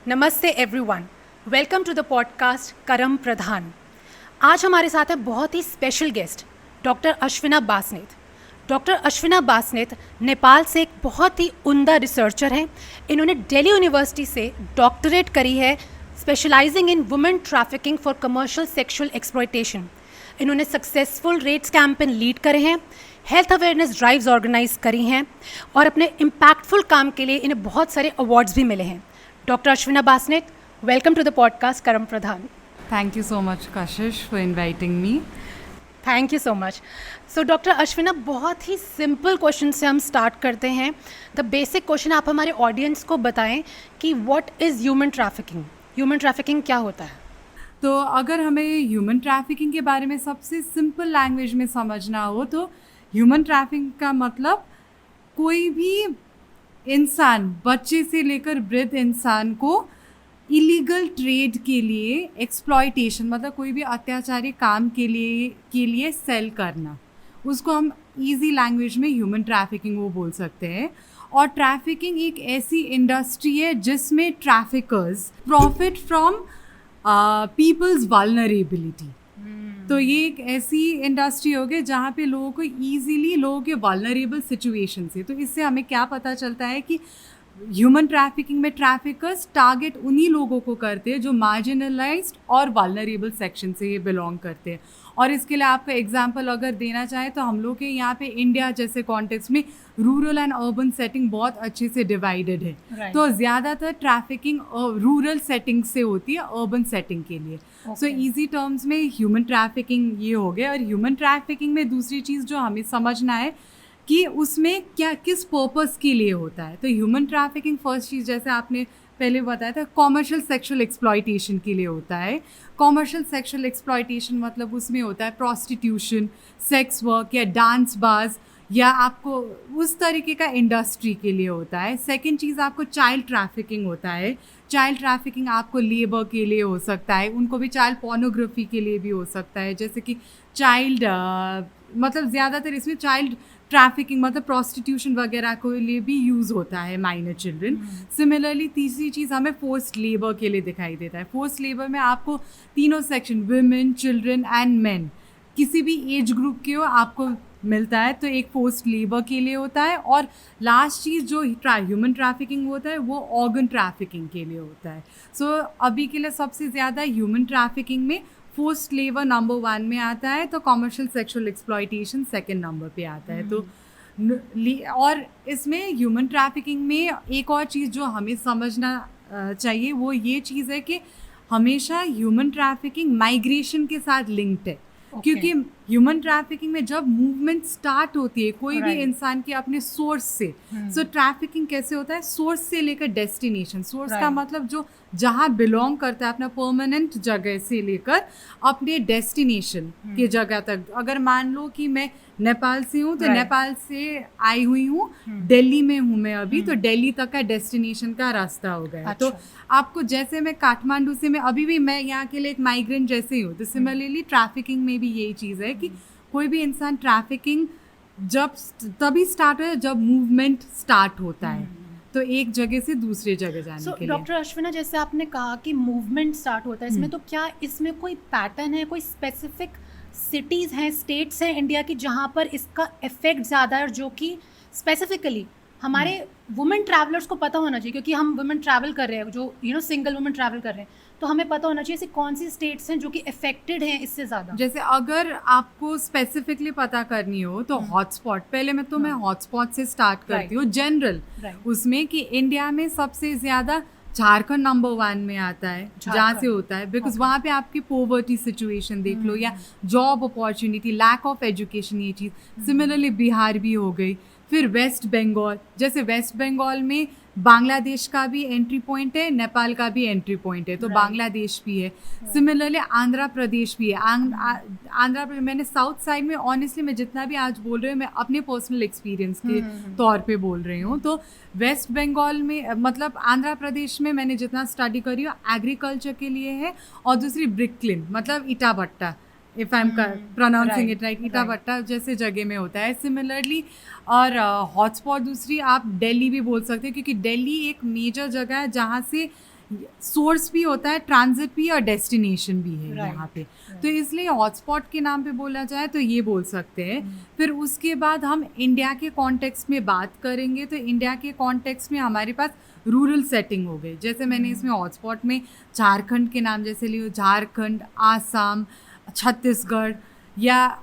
नमस्ते everyone, welcome to the podcast Karam Pradhan. आज हमारे साथ है बहुत ही स्पेशल गेस्ट डॉक्टर अश्विना बासनेत। डॉक्टर अश्विना बासनेत नेपाल से एक बहुत ही उम्दा रिसर्चर हैं। इन्होंने दिल्ली यूनिवर्सिटी से डॉक्टरेट करी है specialising in women trafficking for commercial sexual exploitation. इन्होंने सक्सेसफुल रेट्स कैंपेन लीड करे हैं, हेल्थ अवेयरनेस ड्राइव्स ऑर्गेनाइज करी हैं और अपने इम्पैक्टफुल काम के लिए इन्हें बहुत सारे अवार्ड्स भी मिले हैं। Dr. Ashwina Basnet, welcome to the podcast Karam Pradhan. Thank you so much, Kashish, for inviting me. Thank you so much. So, Dr. Ashwina, बहुत ही सिंपल क्वेश्चन से हम स्टार्ट करते हैं। द बेसिक क्वेश्चन आप हमारे ऑडियंस को बताएं कि what is human trafficking. Human trafficking क्या होता है? तो अगर हमें ह्यूमन ट्रैफिकिंग के बारे में सबसे सिंपल लैंग्वेज में समझना हो तो ह्यूमन ट्रैफिकिंग का मतलब कोई भी इंसान, बच्चे से लेकर वृद्ध इंसान को इलीगल ट्रेड के लिए, एक्सप्लॉयटेशन मतलब कोई भी अत्याचारी काम के लिए सेल करना, उसको हम इजी लैंग्वेज में ह्यूमन ट्रैफिकिंग वो बोल सकते हैं। और ट्रैफिकिंग एक ऐसी इंडस्ट्री है जिसमें traffickers profit from people's vulnerability. तो ये एक ऐसी इंडस्ट्री हो गई जहाँ पे लोगों को ईजीली लोगों के वल्नरेबल सिचुएशन से, तो इससे हमें क्या पता चलता है कि ह्यूमन ट्रैफिकिंग में ट्रैफिकर्स टारगेट उन्हीं लोगों को करते हैं जो मार्जिनलाइज्ड और वल्नरेबल सेक्शन से ये बिलोंग करते हैं। और इसके लिए आपका एग्जांपल अगर देना चाहें तो हम लोग के यहाँ पे इंडिया जैसे कॉन्टेक्स्ट में रूरल एंड अर्बन सेटिंग बहुत अच्छे से डिवाइडेड है। तो ज़्यादातर ट्रैफिकिंग रूरल सेटिंग से होती है अर्बन सेटिंग के लिए। सो इजी टर्म्स में ह्यूमन ट्रैफिकिंग ये हो गया। और ह्यूमन ट्रैफिकिंग में दूसरी चीज़ जो हमें समझना है कि उसमें किस पर्पस के लिए होता है। तो ह्यूमन ट्रैफिकिंग फर्स्ट चीज़ जैसे आपने पहले बताया था कॉमर्शियल सेक्सुअल एक्सप्लॉयटेशन के लिए होता है। कॉमर्शियल सेक्सुअल एक्सप्लॉयटेशन मतलब उसमें होता है प्रोस्टिट्यूशन, सेक्स वर्क या डांस बार्स या आपको उस तरीके का इंडस्ट्री के लिए होता है। सेकंड चीज़ आपको चाइल्ड ट्रैफिकिंग होता है। चाइल्ड ट्रैफिकिंग आपको लेबर के लिए हो सकता है, उनको भी चाइल्ड पोर्नोग्राफी के लिए भी हो सकता है, जैसे कि चाइल्ड मतलब ज़्यादातर इसमें चाइल्ड ट्रैफिकिंग मतलब प्रोस्टिट्यूशन वगैरह के लिए भी यूज़ होता है माइनर चिल्ड्रन। सिमिलरली तीसरी चीज़ हमें फोर्स्ड लेबर के लिए दिखाई देता है। फोर्स्ड लेबर में आपको तीनों section women, children and main किसी भी एज ग्रुप के हो आपको मिलता है, तो एक फोर्स्ड लेबर के लिए होता है। और लास्ट चीज़ जो ह्यूमन ट्रैफिकिंग होता है वो ऑर्गन ट्रैफिकिंग के लिए होता है। सो अभी के लिए सबसे ज़्यादा ह्यूमन ट्रैफिकिंग में फोर्स्ड लेबर नंबर 1 में आता है, तो commercial sexual exploitation second number पे आता है। तो और इसमें ह्यूमन ट्रैफिकिंग में एक और चीज़ जो हमें समझना चाहिए वो ये चीज़ है कि हमेशा ह्यूमन ट्रैफिकिंग माइग्रेशन के साथ लिंक्ड है। क्योंकि ह्यूमन ट्रैफिकिंग में जब मूवमेंट स्टार्ट होती है कोई भी इंसान के अपने सोर्स से, सो ट्रैफिकिंग कैसे होता है सोर्स से लेकर डेस्टिनेशन। सोर्स का मतलब जो जहाँ बिलोंग करता है अपना परमानेंट जगह से लेकर अपने डेस्टिनेशन के जगह तक। अगर मान लो कि मैं नेपाल से हूँ तो नेपाल से आई हुई हूँ, दिल्ली में हूँ मैं अभी, तो दिल्ली तक का डेस्टिनेशन का रास्ता हो गया। तो आपको जैसे मैं काठमांडू से, मैं अभी भी मैं यहाँ के लिए एक माइग्रेंट जैसे ही हूँ, तो सिमिलरली ट्रैफिकिंग में भी यही चीज़ है कि कोई भी इंसान ट्रैफिकिंग जब तभी स्टार्ट हो जब मूवमेंट स्टार्ट होता है, तो एक जगह से दूसरे जगह जाने के लिए। डॉक्टर अश्विना, जैसे आपने कहा कि मूवमेंट स्टार्ट होता है इसमें, तो क्या इसमें कोई पैटर्न है, कोई स्पेसिफिक सिटीज़ हैं, स्टेट्स हैं इंडिया की जहाँ पर इसका इफेक्ट ज़्यादा है, जो कि स्पेसिफिकली हमारे वुमेन ट्रैवलर्स को पता होना चाहिए? क्योंकि हम वुमेन ट्रैवल कर रहे हैं, जो सिंगल वुमेन ट्रैवल कर रहे हैं, तो हमें पता होना चाहिए ऐसी कौन सी स्टेट्स हैं जो कि इफेक्टेड हैं इससे ज़्यादा। जैसे अगर आपको स्पेसिफिकली पता करनी हो तो हॉटस्पॉट, पहले मैं हॉटस्पॉट से स्टार्ट करती हूँ जनरल उसमें कि इंडिया में सबसे ज़्यादा झारखंड नंबर 1 में आता है जहाँ से होता है, बिकॉज वहाँ पे आपकी पोवर्टी सिचुएशन देख लो या job opportunity, lack of education, ये चीज़। सिमिलरली बिहार भी हो गई। फिर वेस्ट बंगाल, जैसे वेस्ट बंगाल में बांग्लादेश का भी एंट्री पॉइंट है, नेपाल का भी एंट्री पॉइंट है, तो बांग्लादेश भी है। सिमिलरली आंध्र प्रदेश भी है। आंध्र प्रदेश, मैंने साउथ साइड में ऑनेस्टली मैं जितना भी आज बोल रही हूँ मैं अपने पर्सनल एक्सपीरियंस के तौर पे बोल रही हूँ। तो वेस्ट बंगाल में मतलब आंध्र प्रदेश में मैंने जितना स्टडी करी हो एग्रीकल्चर के लिए है, और दूसरी ब्रिकलिन मतलब ईटा भट्टा, if I am pronouncing it right, ईटा भट्टा जैसे जगह में होता है। सिमिलरली और हॉटस्पॉट दूसरी आप दिल्ली भी बोल सकते हैं, क्योंकि दिल्ली एक मेजर जगह है जहाँ से सोर्स भी होता है, ट्रांजिट भी और डेस्टिनेशन भी है Right. यहाँ पे। तो इसलिए हॉटस्पॉट के नाम पे बोला जाए तो ये बोल सकते हैं। फिर उसके बाद हम इंडिया के कॉन्टेक्स्ट में बात करेंगे तो इंडिया के कॉन्टेक्स्ट में हमारे पास रूरल सेटिंग हो गई। जैसे मैंने इसमें हॉटस्पॉट में झारखंड के नाम जैसे लिए, झारखंड, आसाम, छत्तीसगढ़ या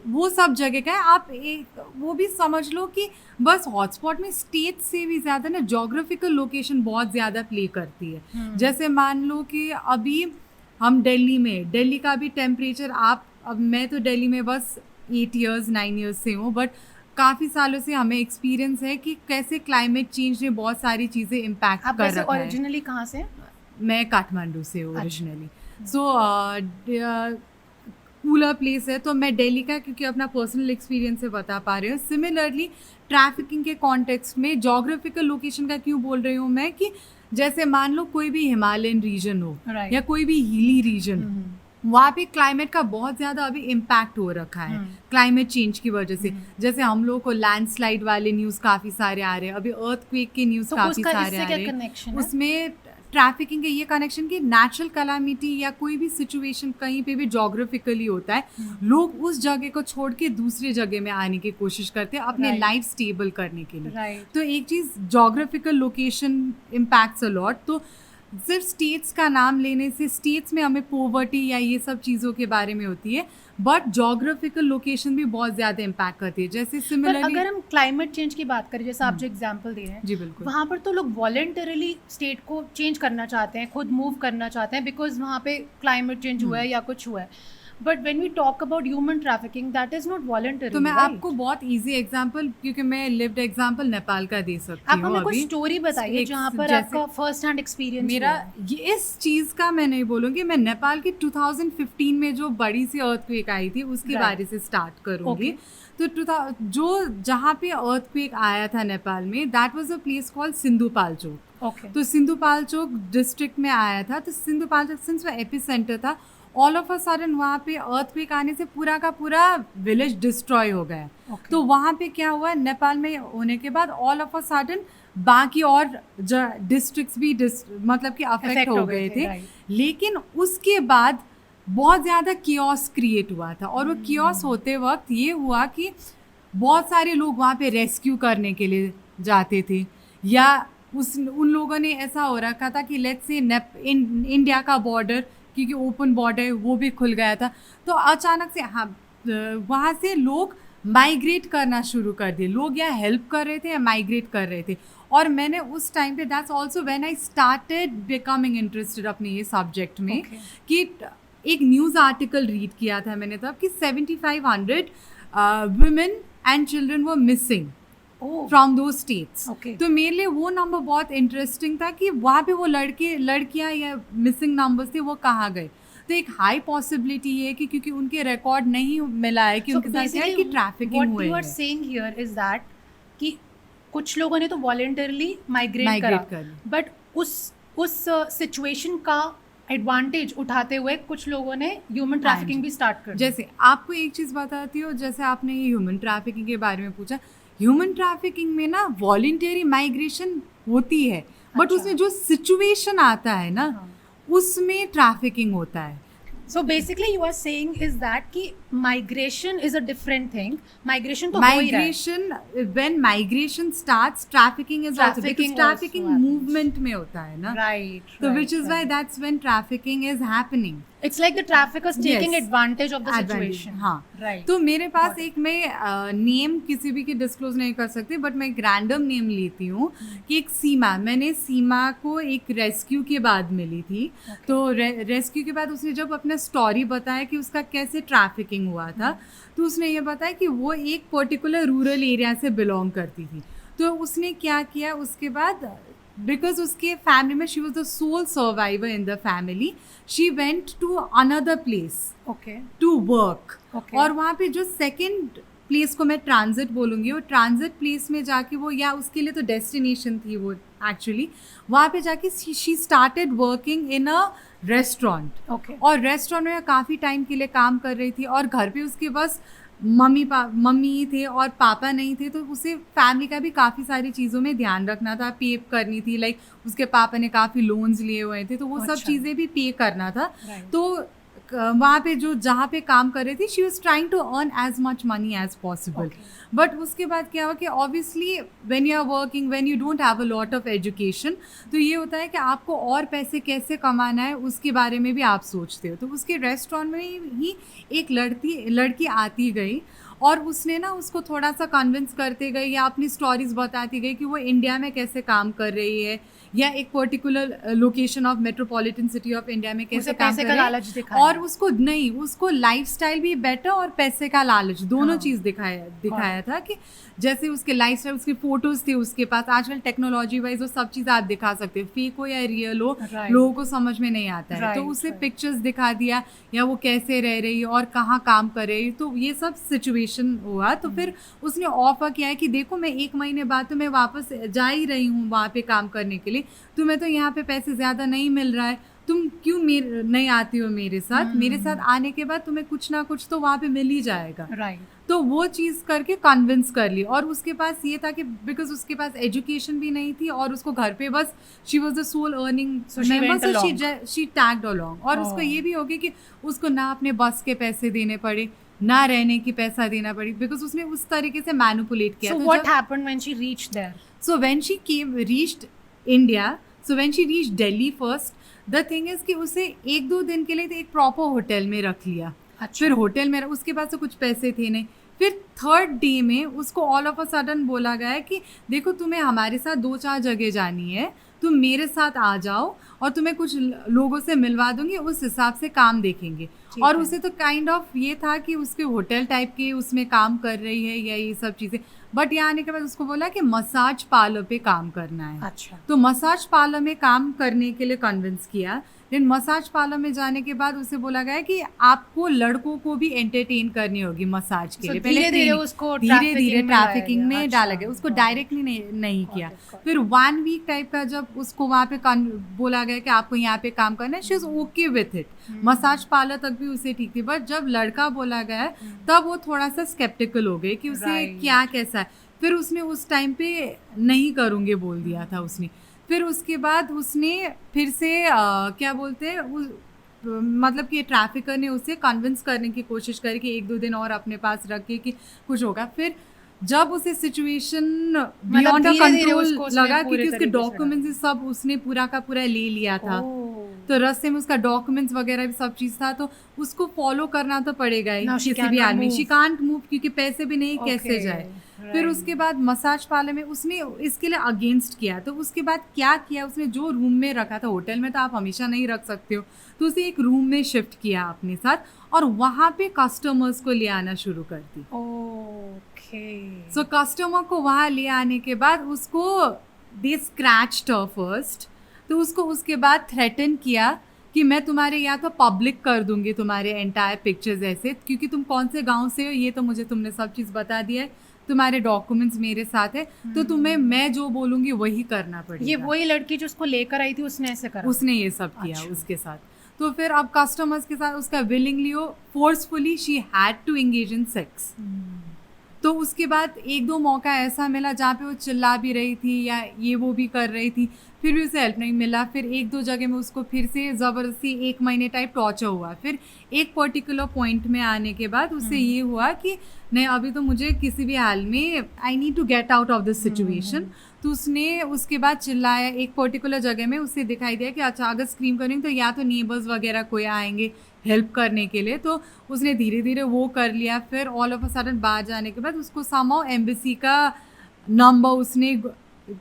वो सब जगह का है। आप एक वो भी समझ लो कि बस हॉटस्पॉट में स्टेट से भी ज़्यादा ना जोग्राफिकल लोकेशन बहुत ज़्यादा प्ले करती है। जैसे मान लो कि अभी हम दिल्ली का भी टेम्परेचर, अब मैं तो दिल्ली में बस 8 ईयर्स 9 ईयर्स से हूँ, बट काफ़ी सालों से हमें एक्सपीरियंस है कि कैसे क्लाइमेट चेंज ने बहुत सारी चीज़ें इम्पैक्ट आप कर वैसे रखा है। ओरिजिनली कहाँ से? मैं काठमांडू से ओरिजिनली। सो कूलर प्लेस है तो मैं दिल्ली का क्योंकि अपना पर्सनल एक्सपीरियंस से बता पा रही हूँ। सिमिलरली ट्रैफिकिंग के कॉन्टेक्स्ट में जोग्राफिकल लोकेशन का क्यों बोल रही हूँ मैं कि जैसे मान लो कोई भी हिमालयन रीजन हो Right. या कोई भी हिली रीजन, वहाँ पे क्लाइमेट का बहुत ज़्यादा अभी इम्पैक्ट हो रखा है क्लाइमेट चेंज की वजह से। जैसे हम लोगों को लैंडस्लाइड वाले न्यूज़ काफ़ी सारे आ रहे हैं, अभी अर्थक्वेक के न्यूज़ तो काफ़ी उसका सारे इससे आ क्या रहे हैं। connection है? उसमें ट्रैफिकिंग का ये कनेक्शन कि नेचुरल कैलामिटी या कोई भी सिचुएशन कहीं पे भी जोग्राफिकली होता है, लोग उस जगह को छोड़ के दूसरी जगह में आने की कोशिश करते हैं अपने Right. लाइफ स्टेबल करने के लिए। Right. तो एक चीज़ geographical location impacts a lot. तो सिर्फ स्टेट्स का नाम लेने से स्टेट्स में हमें पोवर्टी या ये सब चीज़ों के बारे में होती है, बट जोग्राफिकल लोकेशन भी बहुत ज़्यादा इम्पैक्ट करती है। जैसे पर सिमिलरली अगर हम क्लाइमेट चेंज की बात करें, जैसे आप जो एग्जांपल दे रहे हैं, जी बिल्कुल। वहाँ पर तो लोग वॉलेंटरली स्टेट को चेंज करना चाहते हैं, खुद मूव करना चाहते हैं बिकॉज वहाँ पे क्लाइमेट चेंज हुआ है या कुछ हुआ है। But when we talk about human trafficking, that is not voluntary. तो मैं आपको बहुत इजी एग्जांपल, क्योंकि मैं लिव्ड एग्जांपल नेपाल का दे सकती आप हूँ। हमें कोई अभी स्टोरी बताइए जहाँ पर जैसे आपका फर्स्ट हैंड एक्सपीरियंस मेरा ये इस चीज़ का मैं नहीं बोलूँगी। मैं नेपाल की 2015 में जो बड़ी सी अर्थक्वेक आई थी उसके Right. बारे से स्टार्ट करूँगी। Okay. तो जो जहाँ पे अर्थक्वेक आया था नेपाल में, that was a place called Sindhupalchok. Okay. तो सिंधुपाल्चोक डिस्ट्रिक्ट में आया था। तो सिंधुपाल्चोक सिंस वो एपिसेंटर था, ऑल ऑफ अ सडन वहाँ पे अर्थक्वेक आने से पूरा का पूरा विलेज डिस्ट्रॉय हो गया। Okay. तो वहाँ पे क्या हुआ, नेपाल में होने के बाद ऑल ऑफ अ सडन बाकी और डिस्ट्रिक्ट्स भी मतलब कि अफेक्ट हो गए थे। right. लेकिन उसके बाद बहुत ज़्यादा कियोस क्रिएट हुआ था, और वो कियोस होते वक्त ये हुआ कि बहुत सारे लोग वहाँ पे रेस्क्यू करने के लिए जाते थे, या उन लोगों ने ऐसा हो रखा था कि लेट्स से इंडिया का बॉर्डर, क्योंकि ओपन बॉर्डर है, वो भी खुल गया था। तो अचानक से वहाँ से लोग माइग्रेट करना शुरू कर दिए। लोग या हेल्प कर रहे थे या माइग्रेट कर रहे थे। और मैंने उस टाइम पे, that's also when I started becoming interested अपने ये सब्जेक्ट में। Okay. कि एक न्यूज़ आर्टिकल रीड किया था मैंने तब कि 7500 women and children were missing Oh. From दो स्टेट्स। Okay. तो मेरे लिए वो नंबर बहुत इंटरेस्टिंग था कि वहाँ पे वो लड़कियाँ या मिसिंग नंबर्स थे, वो कहाँ गए। तो एक हाई पॉसिबिलिटी है कि क्योंकि उनके रिकॉर्ड नहीं मिला है कि उनके साथ क्या है कि ट्रैफिकिंग हुए व्हाट यू आर है। सेइंग हियर इज दैट कि कुछ लोगों ने तो वॉलेंटरली माइग्रेट Migrate करा, कर बट उस सिचुएशन का एडवांटेज उठाते हुए कुछ लोगों ने ह्यूमन ट्रैफिकिंग भी स्टार्ट कर दी। जैसे आपको एक चीज़ बताती हूँ, जैसे आपने ये ह्यूमन ट्रैफिकिंग के बारे में पूछा, ह्यूमन ट्रैफिकिंग में ना वॉलंटरी माइग्रेशन होती है, बट अच्छा। उसमें जो सिचुएशन आता है ना, हाँ। उसमें ट्रैफिकिंग होता है। So basically you are saying is that कि migration is a different thing. Migration तो हो ही रहा है। Migration, when migration starts, trafficking is also, because Trafficking trafficking also happens. movement में होता है ना। Right. So right, which is why right. that's when trafficking is happening. It's like the traffickers taking Yes. advantage of the Advantage, situation. हाँ। Right. तो मेरे पास Got it. एक, मैं name किसी भी की डिस्क्लोज नहीं कर सकती, बट मैं एक रैंडम नेम लेती हूँ कि एक सीमा, मैंने सीमा को एक रेस्क्यू के बाद मिली थी। तो रेस्क्यू के बाद उसने जब अपना स्टोरी बताया कि उसका कैसे ट्रैफिकिंग हुआ था, तो उसने ये बताया कि वो एक पर्टिकुलर रूरल एरिया से बिलोंग करती थी। तो उसने क्या किया उसके बाद, बिकॉज उसके फैमिली में she was the sole survivor in the family, she went to another place Okay. To work. Okay. और वहाँ पे जो सेकेंड प्लेस को मैं ट्रांजिट बोलूँगी, वो ट्रांजिट प्लेस में जाके वो, या उसके लिए तो डेस्टिनेशन थी वो एक्चुअली, वहाँ पे जाके she started working in a restaurant. Okay. और रेस्टोरेंट में काफ़ी टाइम के लिए काम कर रही थी, और घर पे उसके बस मम्मी थे और पापा नहीं थे, तो उसे फैमिली का भी काफ़ी सारी चीज़ों में ध्यान रखना था, पे करनी थी। लाइक उसके पापा ने काफ़ी लोन्स लिए हुए थे, तो वो सब अच्छा। चीज़ें भी पे करना था। Right. तो वहाँ पे जहाँ पे काम कर रही थी, she was trying to earn as much money as possible. Okay. But उसके बाद क्या हुआ कि obviously when you are working, when you don't have a lot of education, तो ये होता है कि आपको और पैसे कैसे कमाना है उसके बारे में भी आप सोचते हो। तो उसके रेस्टोरेंट में ही एक लड़की आती गई और उसने ना उसको थोड़ा सा कन्विंस करते गई या अपनी स्टोरीज बताती गई कि वो इंडिया में कैसे काम कर रही है, या एक particular location of metropolitan city of India में कैसे उसे काम पैसे कर का रही है। लालच दिखाया। और उसको लाइफस्टाइल भी बेटर और पैसे का लालच दोनों हाँ। चीज़ दिखाया था कि जैसे उसके लाइफस्टाइल, उसकी फोटोज थी उसके पास। आजकल टेक्नोलॉजी वाइज वो सब चीज़ आप दिखा सकते हो, फेक हो या रियल हो, Right. लोगों को समझ में नहीं आता है। तो Right, उसे right. पिक्चर्स दिखा दिया या वो कैसे रह रही है और कहाँ काम कर रही है, तो ये सब सिचुएशन हुआ। तो फिर उसने ऑफर किया है कि देखो मैं 1 महीने बाद तो मैं वापस जा ही रही हूँ वहाँ पे काम करने के लिए, तुम्हें तो यहाँ पे पैसे ज़्यादा नहीं मिल रहा है, तुम क्यों नहीं आती हो मेरे साथ? मेरे साथ आने के बाद तुम्हें कुछ ना कुछ तो वहाँ पे मिल ही जाएगा। राइट। तो वो चीज़ करके कन्विंस कर ली। और उसके पास ये था कि बिकॉज उसके पास एजुकेशन भी नहीं थी और उसको घर पे बस she was the sole earning So she went member, along. So she tagged along. और उसको ये भी हो गया कि उसको ना अपने बस के पैसे देने पड़े, ना रहने की पैसा देना पड़ी, बिकॉज उसने उस तरीके से मैनिपुलेट किया। So तो what जब- happened when she reached there? So when she reached India, so when she reached Delhi first, the thing is कि उसे 1-2 दिन के लिए तो एक प्रॉपर होटल में रख लिया। अच्छा। फिर होटल में उसके पास तो कुछ पैसे थे नहीं। फिर 3rd डे में उसको ऑल ऑफ अ सडन बोला गया कि देखो तुम्हें हमारे साथ 2-4 जगह जानी है, तुम मेरे साथ आ जाओ और तुम्हें कुछ लोगों से मिलवा दूंगी, उस हिसाब से काम देखेंगे। ठीक और है। उसे तो काइंड ऑफ ये था कि उसके होटल टाइप के उसमें काम कर रही है या ये सब चीज़ें। बट यहाँ आने के बाद उसको बोला कि मसाज पार्लर पे काम करना है। अच्छा। तो मसाज पार्लर में काम करने के लिए कन्विंस किया। लेकिन मसाज पार्लर में जाने के बाद उसे बोला गया कि आपको लड़कों को भी एंटरटेन करनी होगी मसाज के So लिए। धीरे-धीरे उसको धीरे trafficking में लाया ट्रैफिकिंग गया। में अच्छा, डाला गया, उसको got it. डायरेक्टली नहीं किया। got it. फिर 1 वीक टाइप का जब उसको वहाँ पे बोला गया कि आपको यहाँ पे काम करना है, she is okay with it. Massage parlour तक भी उसे ठीक थी, बट जब लड़का बोला गया तब वो थोड़ा सा स्केप्टिकल हो गए कि उसे Right. क्या कैसा है। फिर उसने उस टाइम पे नहीं करूँगे बोल दिया था उसने। फिर उसके बाद उसने फिर से क्या बोलते हैं मतलब कि ट्रैफिकर ने उसे कन्विंस करने की कोशिश करी कि 1-2 दिन और अपने पास रख के कि कुछ होगा। फिर जब उसे सिचुएशन बियॉन्ड धीरे-धीरे उसको कंट्रोल उसने लगा पूरे क्योंकि उसके तरीके से डॉक्यूमेंट्स सब उसने पूरा का पूरा ले लिया था। ओह। तो रास्ते में उसका डॉक्यूमेंट्स वगैरह भी सब चीज़ था, तो उसको फॉलो करना तो पड़ेगा ही Now she किसी भी cannot आदमी। move. शी कांट मूव क्योंकि पैसे भी नहीं, कैसे Okay, जाए। right. फिर उसके बाद मसाज पार्लर में उसने इसके लिए अगेंस्ट किया। तो उसके बाद क्या किया उसने, जो रूम में रखा था, होटल में तो आप हमेशा नहीं रख सकते हो, तो उसे एक रूम में शिफ्ट किया अपने साथ और वहाँ पे कस्टमर्स को ले आना शुरू कर दी। ओके। सो कस्टमर को वहाँ ले आने के बाद उसको दे स्क्रैच्ड हर फर्स्ट। तो उसको उसके बाद थ्रेटन किया कि मैं तुम्हारे या तो पब्लिक कर दूंगी तुम्हारे एंटायर पिक्चर्स ऐसे, क्योंकि तुम कौन से गांव से हो ये तो मुझे तुमने सब चीज़ बता दिया है, तुम्हारे डॉक्यूमेंट्स मेरे साथ है, तो तुम्हें मैं जो बोलूंगी वही करना पड़ेगा। ये वही लड़की जो उसको लेकर आई थी उसने ऐसे करा? उसने ये सब किया अच्छा। उसके साथ। तो फिर अब कस्टमर्स के साथ उसका विलिंगली हो forcefully she had to engage in sex. तो उसके बाद 1-2 मौका ऐसा मिला जहाँ पे वो चिल्ला भी रही थी या ये वो भी कर रही थी, फिर भी उसे हेल्प नहीं मिला। फिर 1-2 जगह में उसको फिर से ज़बरदस्ती 1 महीने टाइप टॉर्चर हुआ। फिर एक पर्टिकुलर पॉइंट में आने के बाद उससे ये हुआ कि नहीं अभी तो मुझे किसी भी हाल में I need to get out of this situation. तो उसने उसके बाद चिल्लाया। एक पर्टिकुलर जगह में उसे दिखाई दिया कि अच्छा अगर स्क्रीम करेंगे तो या तो नेबर्स वगैरह कोई आएंगे हेल्प करने के लिए, तो उसने धीरे धीरे वो कर लिया। फिर ऑल ऑफ अ सडन बाहर जाने के बाद उसको समहाउ एम्बेसी का नंबर, उसने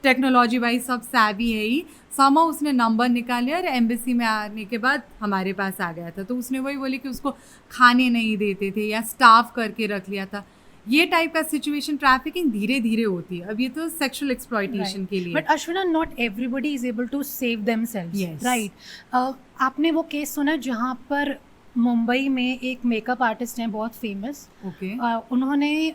टेक्नोलॉजी वाइज सब savvy है ही, समहाउ उसने नंबर निकाल लिया और एम्बेसी में आने के बाद हमारे पास आ गया था। तो उसने वही बोली कि उसको खाने नहीं देते थे या स्टाफ करके रख लिया था। ये टाइप का सिचुएशन ट्रैफिकिंग धीरे धीरे होती है। अब ये तो सेक्सुअल एक्सप्लॉयटेशन के लिए। But Ashwina, not everybody is able to save themselves, Yes. Right? आपने वो केस सुना जहाँ पर मुंबई में एक मेकअप आर्टिस्ट हैं बहुत फेमस, ओके उन्होंने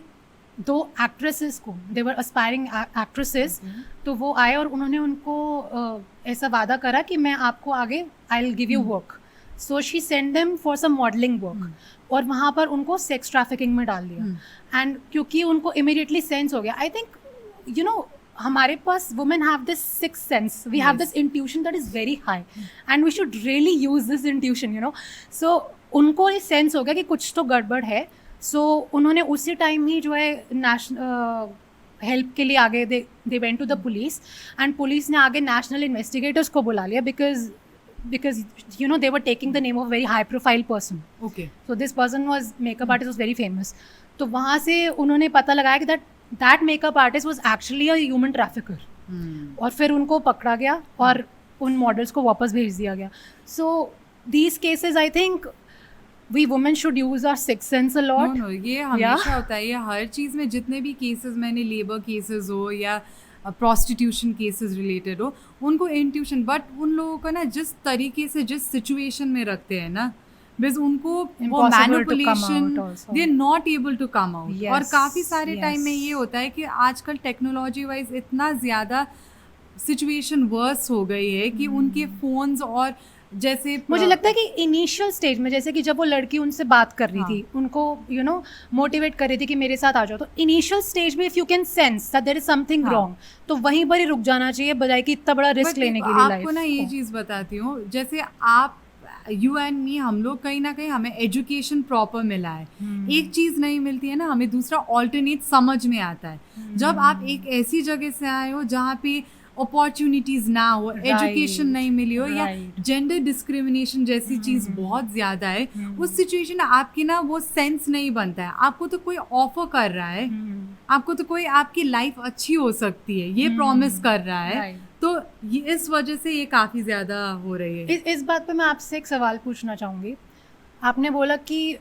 2 एक्ट्रेसेस को, दे वर एस्पायरिंग एक्ट्रेसेस, तो वो आए और उन्होंने उनको ऐसा वादा करा कि मैं आपको आगे I will give you work, so she send them for some modelling work और वहाँ पर उनको सेक्स ट्रैफिकिंग में डाल दिया एंड क्योंकि उनको इमीडिएटली सेंस हो गया आई थिंक यू नो हमारे पास women have this six sense we have this intuition that is very high and we should really use this intuition you know so उनको ये सेंस हो गया कि कुछ तो गड़बड़ है सो उन्होंने उसी टाइम ही जो है नेशनल हेल्प के लिए आगे they went to the police and police ने आगे नेशनल इन्वेस्टिगेटर्स को बुला लिया because you know they were taking the name of a very high profile person. Okay. So this person was makeup artist was very famous. तो वहाँ से उन्होंने पता लगाया कि that makeup artist was actually a human trafficker. और फिर उनको पकड़ा गया और उन मॉडल्स को वापस भेज दिया गया. So these cases I think we women should use our sixth sense a lot. No, ये हमेशा होता है. ये हर चीज़ में जितने भी केसेस मैंने लेबर केसेस हो या प्रॉस्टिट्यूशन केसेस रिलेटेड हो उनको इंट्यूशन बट उन लोगों को ना जिस तरीके से जिस सिचुएशन में रखते हैं ना बिकॉज उनको वो manipulation they are not able to come out और काफ़ी सारे टाइम में ये होता है कि आजकल टेक्नोलॉजी वाइज इतना ज़्यादा सिचुएशन वर्स हो गई है कि उनके फोन्स और जैसे मुझे लगता है कि इनिशियल स्टेज में जैसे कि जब वो लड़की उनसे बात कर रही थी उनको यू नो मोटिवेट कर रही थी कि मेरे साथ आ जाओ तो इनिशियल स्टेज में if you can sense that there is something wrong तो वहीं पर ही रुक जाना चाहिए बजाय कि इतना बड़ा रिस्क लेने के लिए आपको ना ये चीज़ बताती हूँ जैसे आप यू एंड मी हम लोग कहीं ना कहीं हमें एजुकेशन प्रॉपर मिला है एक चीज़ नहीं मिलती है ना हमें दूसरा ऑल्टरनेट समझ में आता है जब आप एक ऐसी जगह से आए हो जहाँ पे अपॉर्चुनिटीज ना हो एजुकेशन नहीं मिली हो या जेंडर डिस्क्रिमिनेशन जैसी चीज़ बहुत ज़्यादा है उस सिचुएशन में आपकी ना वो सेंस नहीं बनता है आपको तो कोई ऑफर कर रहा है आपको तो कोई आपकी लाइफ अच्छी हो सकती है ये प्रॉमिस कर रहा है तो ये इस वजह से ये काफ़ी ज़्यादा हो रही है इस बात पे मैं आपसे एक सवाल पूछना चाहूँगी आपने बोला कि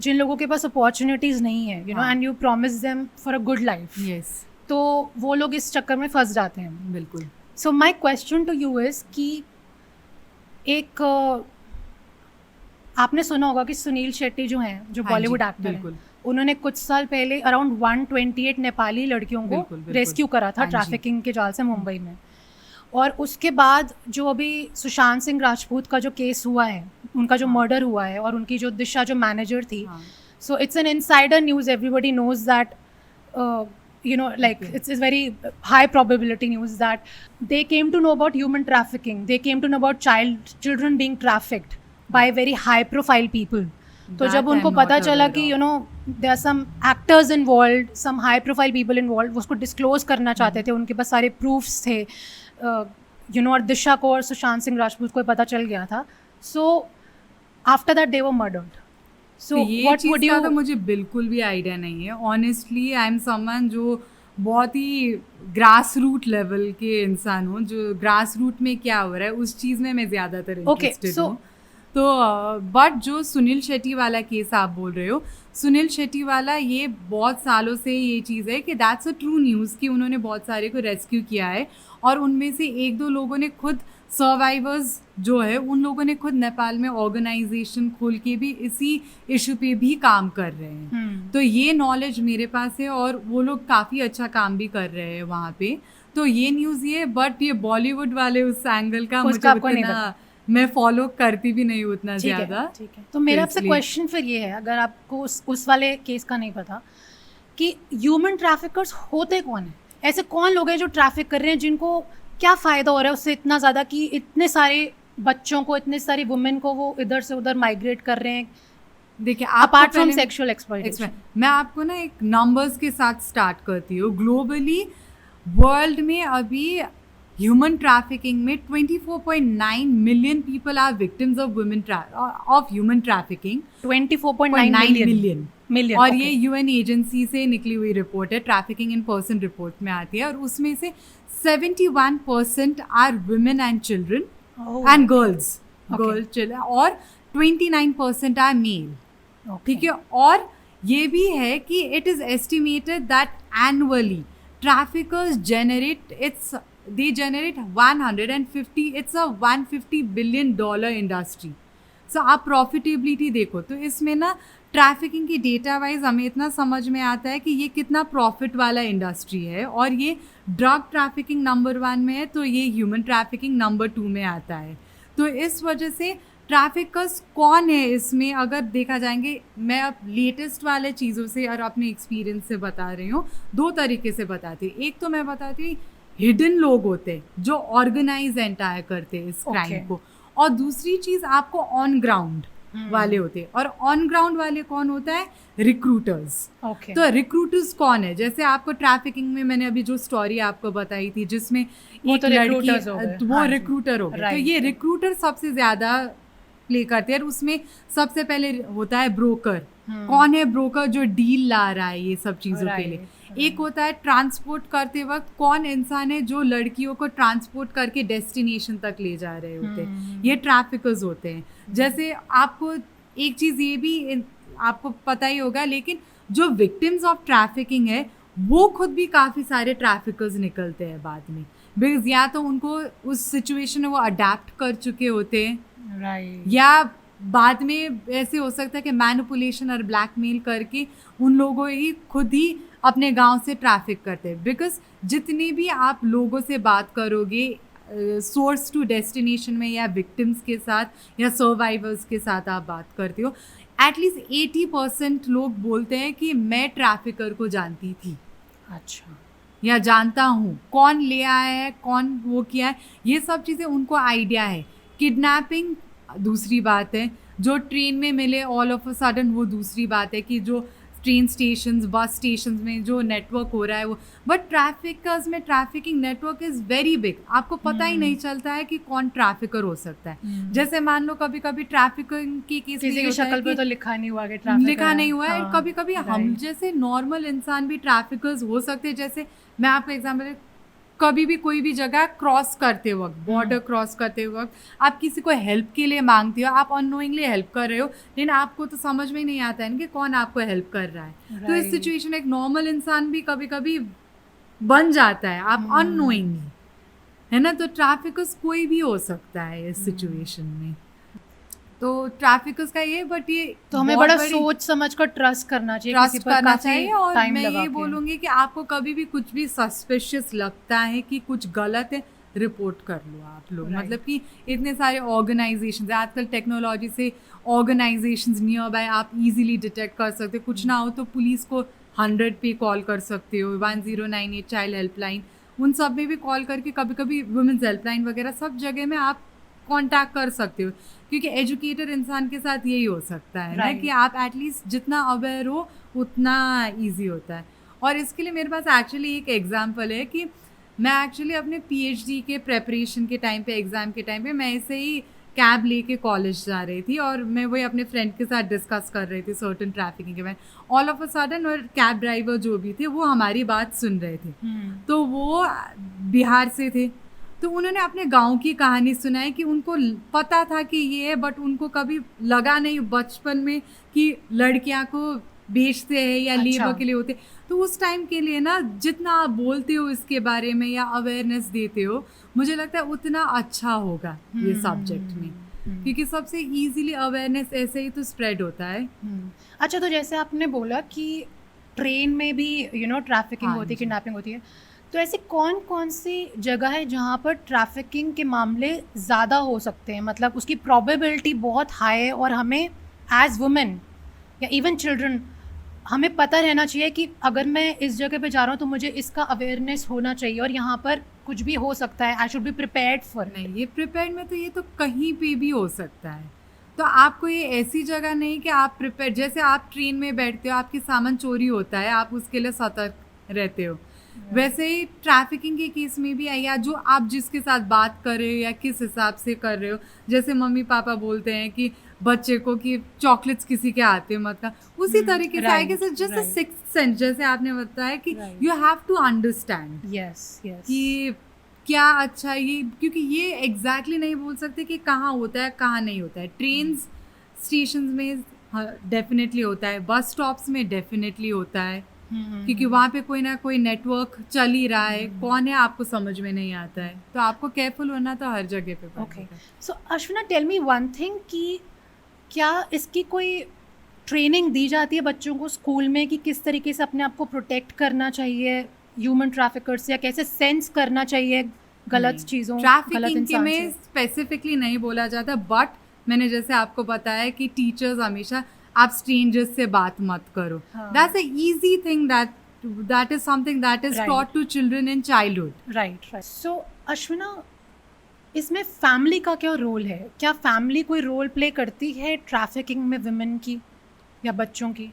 जिन लोगों के पास अपॉर्चुनिटीज़ नहीं है you know and you promise them for a good life yes तो वो लोग इस चक्कर में फंस जाते हैं बिल्कुल so my question to you is कि एक आपने सुना होगा कि सुनील शेट्टी जो हैं जो बॉलीवुड एक्टर हैं उन्होंने कुछ साल पहले अराउंड 128 नेपाली लड़कियों को रेस्क्यू करा था ट्रैफिकिंग के जाल से मुंबई में और उसके बाद जो अभी सुशांत सिंह राजपूत का जो केस हुआ है उनका जो मर्डर हुआ है और उनकी जो दिशा जो मैनेजर थी so it's an insider news everybody knows that you know like it's very high probability news that they came to know about human trafficking they came to know about children being trafficked by very high profile people तो जब उनको पता चला कि you know there are some actors involved some high profile people involved उसको disclose करना चाहते थे उनके पास सारे proofs थे you know और दिशा को और सुशांत सिंह राजपूत को पता चल गया था so after that they were murdered So, ये चीज़ का तो मुझे बिल्कुल भी आइडिया नहीं है ऑनेस्टली आई एम समवन जो बहुत ही ग्रास रूट लेवल के इंसान हूँ जो ग्रास रूट में क्या हो रहा है उस चीज़ में मैं ज़्यादातर इंटरेस्टेड हूँ तो बट जो सुनील शेट्टी वाला केस आप बोल रहे हो सुनील शेट्टी वाला ये बहुत सालों से ये चीज़ है कि दैट्स अ ट्रू न्यूज़ कि उन्होंने बहुत सारे को रेस्क्यू किया है और उनमें से एक दो लोगों ने खुद सर्वाइवर्स जो है उन लोगों ने खुद नेपाल में ऑर्गेनाइजेशन खोल के भी इसी इशू पे भी काम कर रहे हैं तो ये नॉलेज मेरे पास है और वो लोग काफ़ी अच्छा काम भी कर रहे हैं वहाँ पे तो ये न्यूज़ ये बट ये बॉलीवुड वाले उस एंगल का मुझे उतना मैं फॉलो करती भी नहीं उतना ज़्यादा ठीक है तो मेरा आपसे क्वेश्चन फिर ये है अगर आपको उस वाले केस का नहीं पता कि ह्यूमन ट्रैफिकर्स होते कौन है ऐसे कौन लोग हैं जो ट्रैफिक कर रहे हैं जिनको क्या फ़ायदा हो रहा है उससे इतना ज़्यादा कि इतने सारे बच्चों को इतने सारी वुमेन को वो इधर से उधर माइग्रेट कर रहे हैं देखिए अपार्ट फ्रॉम सेक्सुअल एक्सप्लॉयटेशन मैं आपको ना एक नंबर्स के साथ स्टार्ट करती हूँ ग्लोबली वर्ल्ड में अभी ह्यूमन ट्रैफिकिंग में 24.9 million people are victims of human trafficking 24.9 million और ये यूएन एजेंसी से निकली हुई रिपोर्ट है ट्रैफिकिंग इन पर्सन रिपोर्ट में आती है और उसमें से 71% are women and children and girls children और 29% आर मेल ठीक है और ये भी है कि it is estimated that annually traffickers generate 150 it's a $150 billion industry so आप प्रॉफिटेबिलिटी देखो तो इसमें ना ट्रैफिकिंग की डेटा वाइज हमें इतना समझ में आता है कि ये कितना प्रॉफिट वाला इंडस्ट्री है और ये ड्रग ट्रैफिकिंग नंबर 1 में है तो ये ह्यूमन ट्रैफिकिंग नंबर 2 में आता है तो इस वजह से ट्रैफिकर्स कौन है इसमें अगर देखा जाएंगे, मैं अब लेटेस्ट वाले चीज़ों से और अपने एक्सपीरियंस से बता रही हूँ। 2 तरीके से बताती हूँ। एक तो मैं बताती हूँ हिडन लोग होते हैं जो ऑर्गेनाइज एंटायर करते हैं इस क्राइम को, और दूसरी चीज़ आपको ऑन ग्राउंड वाले होते हैं। और ऑन ग्राउंड वाले कौन होता है? रिक्रूटर्स। तो रिक्रूटर्स कौन है? जैसे आपको ट्रैफिकिंग में मैंने अभी जो स्टोरी आपको बताई थी जिसमें एक लड़की, वो रिक्रूटर हो गए। तो ये रिक्रूटर सबसे ज्यादा प्ले करते हैं। उसमें सबसे पहले होता है ब्रोकर। कौन है ब्रोकर? जो डील ला रहा है ये सब चीजों के लिए। एक होता है ट्रांसपोर्ट करते वक्त कौन इंसान है जो लड़कियों को ट्रांसपोर्ट करके डेस्टिनेशन तक ले जा रहे होते हैं, ये ट्रैफिकर्स होते हैं। जैसे आपको एक चीज़ ये भी आपको पता ही होगा, लेकिन जो विक्टिम्स ऑफ ट्रैफिकिंग है वो खुद भी काफ़ी सारे ट्रैफिकर्स निकलते हैं बाद में, बिकॉज या तो उनको उस सिचुएशन में वो अडेप्ट कर चुके होते हैं, या बाद में ऐसे हो सकता है कि मैनिपुलेशन और ब्लैकमेल करके उन लोगों ही खुद ही अपने गांव से ट्रैफिक करते हैं। बिकॉज जितनी भी आप लोगों से बात करोगे सोर्स टू डेस्टिनेशन में, या विक्टिम्स के साथ या सर्वाइवर्स के साथ आप बात करते हो, एटलीस्ट 80% लोग बोलते हैं कि मैं ट्रैफिकर को जानती थी, अच्छा, या जानता हूँ, कौन ले आया है, कौन वो किया है, ये सब चीज़ें उनको आइडिया है। किडनैपिंग दूसरी बात है, जो ट्रेन में मिले ऑल ऑफ अ सडन वो दूसरी बात है, कि जो ट्रेन स्टेशंस, बस स्टेशंस में जो नेटवर्क हो रहा है वो। बट ट्रैफिकर्स में trafficking network is very big, आपको पता ही नहीं चलता है कि कौन ट्रैफिकर हो सकता है। जैसे मान लो कभी कभी ट्रैफिकिंग की केस किसी की शक्ल पे तो लिखा नहीं हुआ कि लिखा नहीं हुआ है, कभी कभी हम जैसे नॉर्मल इंसान भी ट्रैफिकर्स हो सकते हैं। जैसे मैं आपको एग्जाम्पल, कभी भी कोई भी जगह क्रॉस करते वक्त, बॉर्डर क्रॉस करते वक्त आप किसी को हेल्प के लिए मांगते हो, आप अननोइंगली हेल्प कर रहे हो, लेकिन आपको तो समझ में ही नहीं आता है कि कौन आपको हेल्प कर रहा है। तो इस सिचुएशन एक नॉर्मल इंसान भी कभी कभी बन जाता है, आप अननोइंगली, है ना। तो ट्रैफिकर्स कोई भी हो सकता है इस सिचुएशन में। तो ट्रैफिकर्स का ये, बट ये तो हमें बड़ा सोच समझ कर ट्रस्ट करना चाहिए, ट्रस्ट करना चाहिए। और मैं ये बोलूँगी कि आपको कभी भी कुछ भी सस्पिशियस लगता है कि कुछ गलत है, रिपोर्ट कर लो आप लोग। मतलब कि इतने सारे ऑर्गेनाइजेशंस, आजकल टेक्नोलॉजी से ऑर्गेनाइजेशंस नियर बाय आप इजीली डिटेक्ट कर सकते हो। कुछ ना हो तो पुलिस को 100 पे कॉल कर सकते हो, 1098 चाइल्ड हेल्पलाइन, उन सब में भी कॉल करके, कभी कभी वुमेन्स हेल्पलाइन वगैरह, सब जगह में आप कांटेक्ट कर सकते हो। क्योंकि एजुकेटेड इंसान के साथ यही हो सकता है ना, कि आप एटलीस्ट जितना अवेयर हो उतना इजी होता है। और इसके लिए मेरे पास एक्चुअली एक एग्जांपल है कि मैं एक्चुअली अपने पीएचडी के प्रेपरेशन के टाइम पे, एग्ज़ाम के टाइम पे, मैं ऐसे ही कैब लेके कॉलेज जा रही थी और मैं वही अपने फ्रेंड के साथ डिस्कस कर रही थी सर्टेन ट्रैफिकिंग के बारे में। ऑल ऑफ अ सडन और कैब ड्राइवर जो भी थे वो हमारी बात सुन रहे थे। तो वो बिहार से थे, तो उन्होंने अपने गांव की कहानी सुनाई कि उनको पता था कि ये है, बट उनको कभी लगा नहीं बचपन में कि लड़कियां को बेचते हैं या लेबर के लिए होते। तो उस टाइम के लिए ना, जितना आप बोलते हो इसके बारे में या अवेयरनेस देते हो, मुझे लगता है उतना अच्छा होगा ये सब्जेक्ट में, क्योंकि सबसे इजीली अवेयरनेस ऐसे ही तो स्प्रेड होता है। अच्छा, तो जैसे आपने बोला कि ट्रेन में भी ट्रैफिकिंग होती है, किडनैपिंग होती है, तो ऐसी कौन कौन सी जगह है जहाँ पर ट्रैफिकिंग के मामले ज़्यादा हो सकते हैं, मतलब उसकी प्रोबेबिलिटी बहुत हाई है, और हमें एज वुमेन या इवन चिल्ड्रन हमें पता रहना चाहिए कि अगर मैं इस जगह पे जा रहा हूँ तो मुझे इसका अवेयरनेस होना चाहिए, और यहाँ पर कुछ भी हो सकता है, I should be prepared for. नहीं, ये प्रिपेयर्ड में तो ये तो कहीं पे भी हो सकता है। तो आपको ये ऐसी जगह नहीं कि आप प्रिपेयर, जैसे आप ट्रेन में बैठते हो, आपके सामान चोरी होता है, आप उसके लिए सतर्क रहते हो, वैसे ही ट्रैफिकिंग के केस में भी है, या जो आप जिसके साथ बात कर रहे हो या किस हिसाब से कर रहे हो। जैसे मम्मी पापा बोलते हैं कि बच्चे को कि चॉकलेट्स किसी के आते हैं मतलब, उसी तरीके से I guess it's just a sixth sense, जैसे आपने बताया कि यू हैव टू अंडरस्टैंड कि क्या अच्छा ये, क्योंकि ये एग्जैक्टली नहीं बोल सकते कि कहाँ होता है कहाँ नहीं होता है। ट्रेन स्टेशन में डेफिनेटली होता है, बस स्टॉप्स में डेफिनेटली होता है, क्योंकि वहाँ पे कोई ना कोई नेटवर्क चल ही रहा है, कौन है आपको समझ में नहीं आता है, तो आपको केयरफुल होना तो हर जगह पे। ओके, सो अश्विना, टेल मी वन थिंग, कि क्या इसकी कोई ट्रेनिंग दी जाती है बच्चों को स्कूल में कि किस तरीके से अपने आप को प्रोटेक्ट करना चाहिए ह्यूमन ट्रैफिकर्स, या कैसे सेंस करना चाहिए गलत चीज़ों, ट्रैफिकिंग के में स्पेसिफिकली नहीं बोला जाता, बट मैंने जैसे आपको बताया कि टीचर्स हमेशा आप स्ट्रेंजर्स से बात मत करो, हाँ। That's a easy thing that is something that is Right. taught to children in childhood. Right right. So Ashwina, इसमें फैमिली का क्या रोल है? क्या फैमिली कोई रोल प्ले करती है ट्रैफिकिंग में वुमेन की या बच्चों की?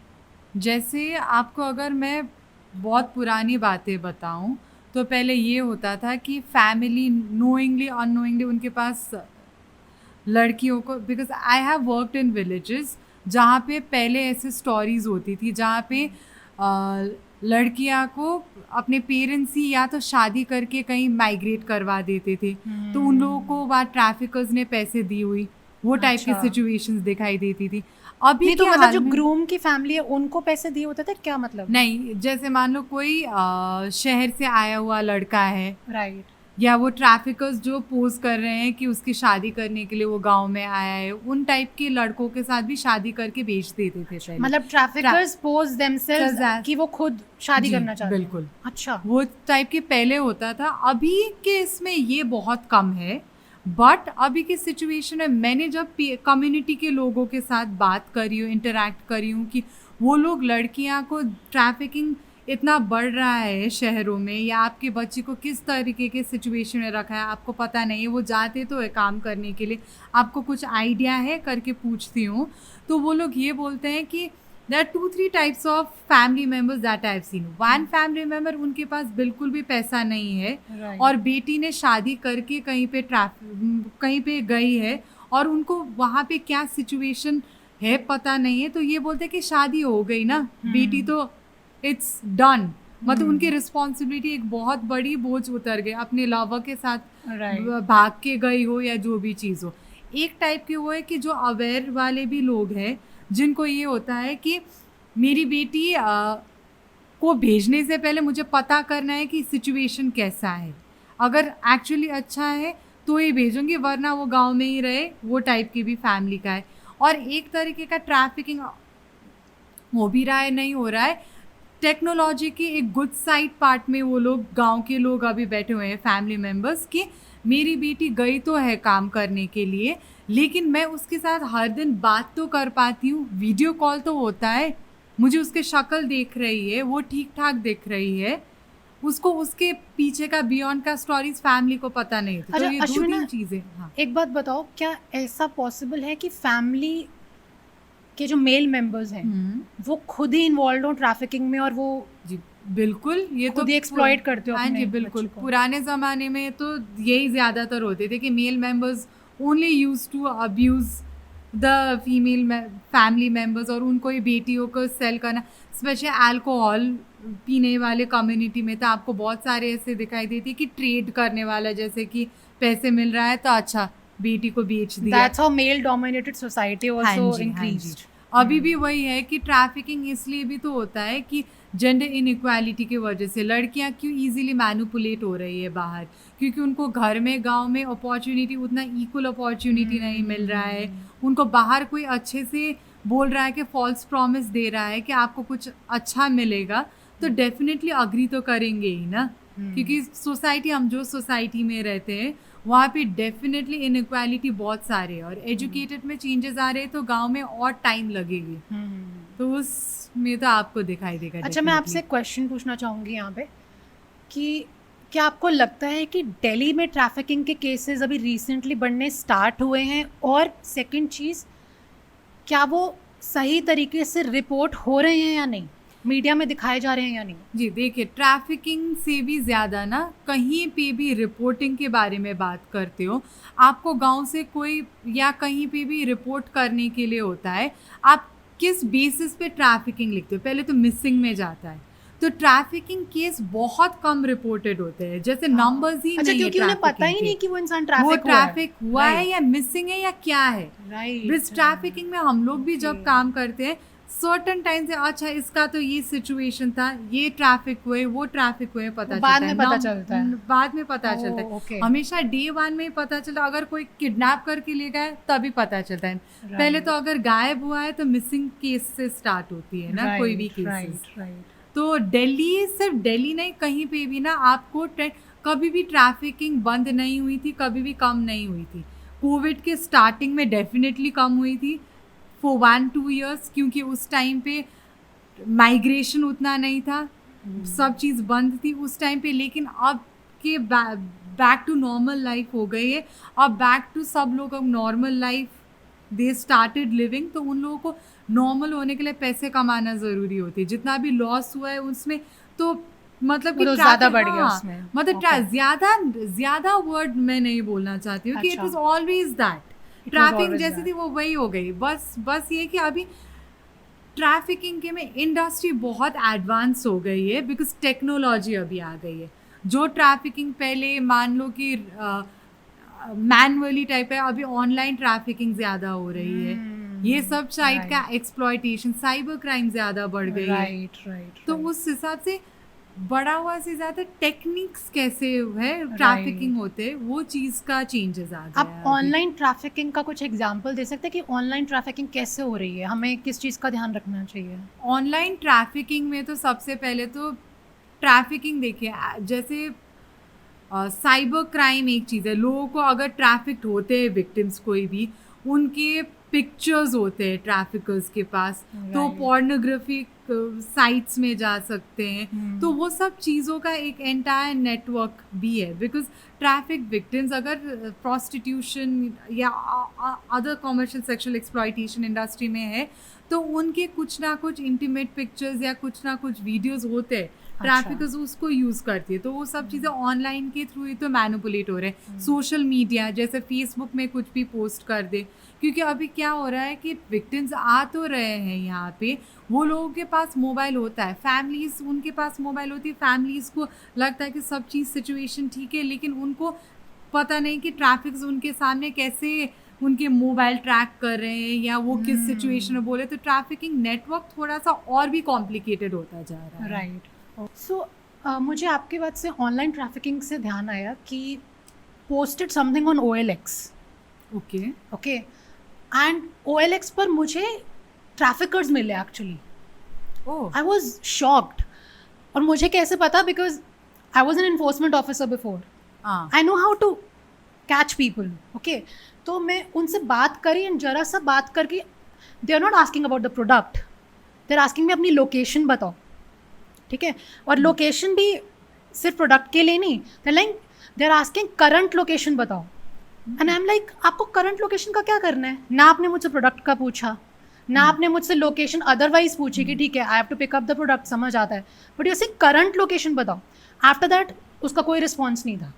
जैसे आपको अगर मैं बहुत पुरानी बातें बताऊं तो पहले ये होता था कि फैमिली नोइंगली अननोइंगली उनके पास लड़कियों को, because I have worked in villages जहाँ पे पहले ऐसे स्टोरीज होती थी जहाँ पे लड़कियाँ को अपने पेरेंट्स ही या तो शादी करके कहीं माइग्रेट करवा देते थे, तो उन लोगों को वहाँ ट्रैफिकर्स ने पैसे दी हुई, वो टाइप की अच्छा। सिचुएशंस दिखाई देती थी। अभी नहीं तो के मतलब हाल जो में- ग्रूम की फैमिली है उनको पैसे दिए होते थे, क्या मतलब? नहीं, जैसे मान लो कोई शहर से आया हुआ लड़का है राइट। या वो ट्रैफिकर्स जो पोज कर रहे हैं कि उसकी शादी करने के लिए वो गांव में आया है, उन टाइप के लड़कों के साथ भी शादी करके बेच देते थे पहले। मतलब ट्रैफिकर्स पोज देमसेल्व्स As- कि वो खुद शादी जी, करना चाहते हैं। बिल्कुल। अच्छा। वो टाइप के पहले होता था, अभी के इसमें ये बहुत कम है। बट अभी की सिचुएशन में मैंने जब कम्युनिटी के लोगों के साथ बात करी हूँ, इंटरेक्ट करी हूँ कि वो लोग लड़कियाँ को ट्रैफिकिंग इतना बढ़ रहा है शहरों में या आपके बच्चे को किस तरीके के सिचुएशन में रखा है आपको पता नहीं है, वो जाते तो है काम करने के लिए, आपको कुछ आइडिया है करके पूछती हूँ, तो वो लोग ये बोलते हैं कि there are 2-3 types of family members that I have seen. One family member उनके पास बिल्कुल भी पैसा नहीं है Right. और बेटी ने शादी करके कहीं पे गई है और उनको वहाँ पे क्या सिचुएशन है पता नहीं है, तो ये बोलते हैं कि शादी हो गई ना, बेटी तो इट्स डन, मतलब उनकी रिस्पॉन्सिबिलिटी एक बहुत बड़ी बोझ उतर गई, अपने लवर के साथ Right. भाग के गई हो या जो भी चीज़ हो। एक टाइप के वो है कि जो अवेयर वाले भी लोग हैं जिनको ये होता है कि मेरी बेटी को भेजने से पहले मुझे पता करना है कि सिचुएशन कैसा है, अगर एक्चुअली अच्छा है तो ही भेजूंगी वरना वो गांव में ही रहे, वो टाइप की भी फैमिली का है। और एक तरीके का ट्रैफिकिंग हो भी रहा है, नहीं हो रहा है, टेक्नोलॉजी की एक गुड साइड पार्ट में वो लोग गांव के लोग अभी बैठे हुए हैं फैमिली मेम्बर्स कि मेरी बेटी गई तो है काम करने के लिए लेकिन मैं उसके साथ हर दिन बात तो कर पाती हूँ, वीडियो कॉल तो होता है, मुझे उसके शक्ल देख रही है, वो ठीक ठाक दिख रही है, उसको उसके पीछे का बियॉन्ड का स्टोरीज फैमिली को पता नहीं होती। अच्छा, तो ये दो अश्विना, तीन चीजें। हाँ। एक बात बताओ, क्या ऐसा पॉसिबल है कि फैमिली के जो मेल मेंबर्स हैं वो खुद ही इन्वॉल्व हो ट्रैफिकिंग में और वो जी बिल्कुल, ये तो खुद ही एक्सप्लॉइट करते हो हाँ अपने जी बिल्कुल। बच्चों को? पुराने ज़माने में तो यही ज़्यादातर होते थे कि male members only use to abuse the female family members और उनको ही बेटियों को सेल करना, स्पेशली अल्कोहल पीने वाले कम्युनिटी में तो आपको बहुत सारे ऐसे दिखाई देती है कि ट्रेड करने वाला, जैसे कि पैसे मिल रहा है तो अच्छा बेटी को बेच दिया। That's how male dominated society also increased. अभी भी वही है कि ट्रैफिकिंग इसलिए भी तो होता है कि जेंडर इनइक्वालिटी की वजह से लड़कियां क्यों इजीली मैनिपुलेट हो रही है बाहर, क्योंकि उनको घर में गांव में अपॉर्चुनिटी उतना इक्वल अपॉर्चुनिटी नहीं मिल रहा है, उनको बाहर कोई अच्छे से बोल रहा है कि फॉल्स प्रॉमिस दे रहा है कि आपको कुछ अच्छा मिलेगा तो डेफिनेटली अग्री तो करेंगे ही ना, क्योंकि सोसाइटी, हम जो सोसाइटी में रहते हैं वहाँ पे डेफिनेटली इनइक्वालिटी बहुत सारे है और एजुकेटेड में चेंजेस आ रहे हैं तो गांव में और टाइम लगेगी, तो उसमें तो आपको दिखाई देगा। अच्छा, मैं आपसे क्वेश्चन पूछना चाहूँगी यहाँ पे कि क्या आपको लगता है कि दिल्ली में ट्रैफिकिंग के केसेस अभी रिसेंटली बढ़ने स्टार्ट हुए हैं, और सेकंड चीज़, क्या वो सही तरीके से रिपोर्ट हो रहे हैं या नहीं, मीडिया में दिखाए जा रहे हैं या नहीं? जी देखिए, ट्रैफिकिंग से भी ज़्यादा ना कहीं पे भी रिपोर्टिंग के बारे में बात करते हो, आपको गांव से कोई या कहीं पे भी रिपोर्ट करने के लिए होता है, आप किस बेसिस पे ट्रैफिकिंग लिखते हो, पहले तो मिसिंग में जाता है, तो ट्रैफिकिंग केस बहुत कम रिपोर्टेड होते हैं, जैसे नंबर्स ही अच्छा, नहीं है क्योंकि उन्हें पता ही trafficking नहीं के। कि वो इंसान वो ट्रैफिक हुआ है या मिसिंग है या क्या है। राइट। इस ट्रैफिकिंग में हम लोग भी जब Okay. काम करते हैं सर्टन टाइम से, अच्छा इसका तो ये सिचुएशन था, ये ट्रैफिक हुए, वो ट्रैफिक हुए, पता चलता बाद है, में पता चलता है। बाद में पता चलता है, okay. हमेशा डे वन में ही पता चलता, अगर कोई किडनैप करके ले गया तभी पता चलता है, पहले तो अगर गायब हुआ है तो मिसिंग केस से स्टार्ट होती है ना कोई भी केसेस। तो दिल्ली, सिर्फ दिल्ली नहीं, कहीं पे भी ना आपको कभी भी ट्रैफिकिंग बंद नहीं हुई थी, कभी भी कम नहीं हुई थी, कोविड के स्टार्टिंग में डेफिनेटली कम हुई थी फॉर 1-2 ईयर्स, क्योंकि उस टाइम पे माइग्रेशन उतना नहीं था, सब चीज़ बंद थी उस टाइम पे। लेकिन अब के बैक टू नॉर्मल लाइफ हो गई है, अब बैक टू सब लोग अब normal life they started living. तो उन लोगों को नॉर्मल होने के लिए पैसे कमाना ज़रूरी होती है। जितना भी लॉस हुआ है उसमें तो मतलब कि वो तो ज़्यादा बढ़ गया उसमें। मतलब ज़्यादा वर्ड मैं नहीं बोलना चाहती हूँ कि इट अच्छा। वाज ऑलवेज दैट ट्रैफिकिंग जैसी थी वो वही हो गई। बस ये कि अभी ट्रैफिकिंग के में इंडस्ट्री बहुत एडवांस हो गई है बिकॉज टेक्नोलॉजी अभी आ गई है। जो ट्रैफिकिंग पहले मान लो कि मैनुअली टाइप है, अभी ऑनलाइन ट्रैफिकिंग ज़्यादा हो रही है। ये सब साइट का एक्सप्लॉयटेशन, साइबर क्राइम ज़्यादा बढ़ गई है। राइट। तो उस हिसाब से बड़ा हुआ से ज़्यादा टेक्निक्स कैसे है ट्रैफिकिंग होते, वो चीज़ का चेंजेस आ गया आप है। ऑनलाइन ट्रैफिकिंग का कुछ एग्जांपल दे सकते हैं कि ऑनलाइन ट्रैफिकिंग कैसे हो रही है, हमें किस चीज़ का ध्यान रखना चाहिए? ऑनलाइन ट्रैफिकिंग में तो सबसे पहले तो ट्रैफिकिंग देखिए, जैसे साइबर क्राइम एक चीज़ है। लोगों को अगर ट्रैफिक्ड होते हैं विक्टिम्स कोई भी, उनके पिक्चर्स होते हैं ट्रैफिकर्स के पास, तो Right. पोर्नोग्राफिक साइट्स में जा सकते हैं। तो वो सब चीज़ों का एक एंटायर नेटवर्क भी है बिकॉज ट्रैफिक विक्टिम्स अगर प्रोस्टिट्यूशन या other commercial sexual exploitation industry में है तो उनके कुछ ना कुछ इंटीमेट पिक्चर्स या कुछ ना कुछ वीडियोस होते हैं, ट्रैफिकर्स उसको यूज़ करती है। तो वो सब चीज़ें ऑनलाइन के थ्रू ही तो मैनिपुलेट हो रहे हैं। सोशल मीडिया जैसे फेसबुक में कुछ भी पोस्ट कर दे, क्योंकि अभी क्या हो रहा है कि विक्टिम्स आ तो रहे हैं यहाँ पे, वो लोगों के पास मोबाइल होता है, फैमिलीज उनके पास मोबाइल होती है, फैमिलीज़ को लगता है कि सब चीज़ सिचुएशन ठीक है, लेकिन उनको पता नहीं कि ट्रैफिक्स उनके सामने कैसे उनके मोबाइल ट्रैक कर रहे हैं या वो किस सिचुएशन में बोले। तो ट्रैफिकिंग नेटवर्क थोड़ा सा और भी कॉम्प्लिकेटेड होता जा रहा है। राइट। सो मुझे आपकी बात से ऑनलाइन ट्रैफिकिंग से ध्यान आया कि posted something on OLX। Okay and OLX पर मुझे ट्रैफिकर्स मिले एक्चुअली। I was shocked. और मुझे कैसे पता? Because I was an enforcement officer before, I know how to catch people. Okay, तो मैं उनसे बात करी एंड जरा सा बात करके, they are not asking about the product, they are asking में अपनी लोकेशन बताओ। ठीक है, और लोकेशन भी सिर्फ प्रोडक्ट के लिए नहीं, they are asking current location बताओ। एंड आई एम लाइक, आपको करंट लोकेशन का क्या करना है? ना आपने मुझसे प्रोडक्ट का पूछा, ना आपने मुझसे लोकेशन अदरवाइज पूछी कि ठीक है I have to pick up the product, समझ आता है, but you say current location बताओ। आफ्टर दैट उसका कोई रिस्पॉन्स नहीं था।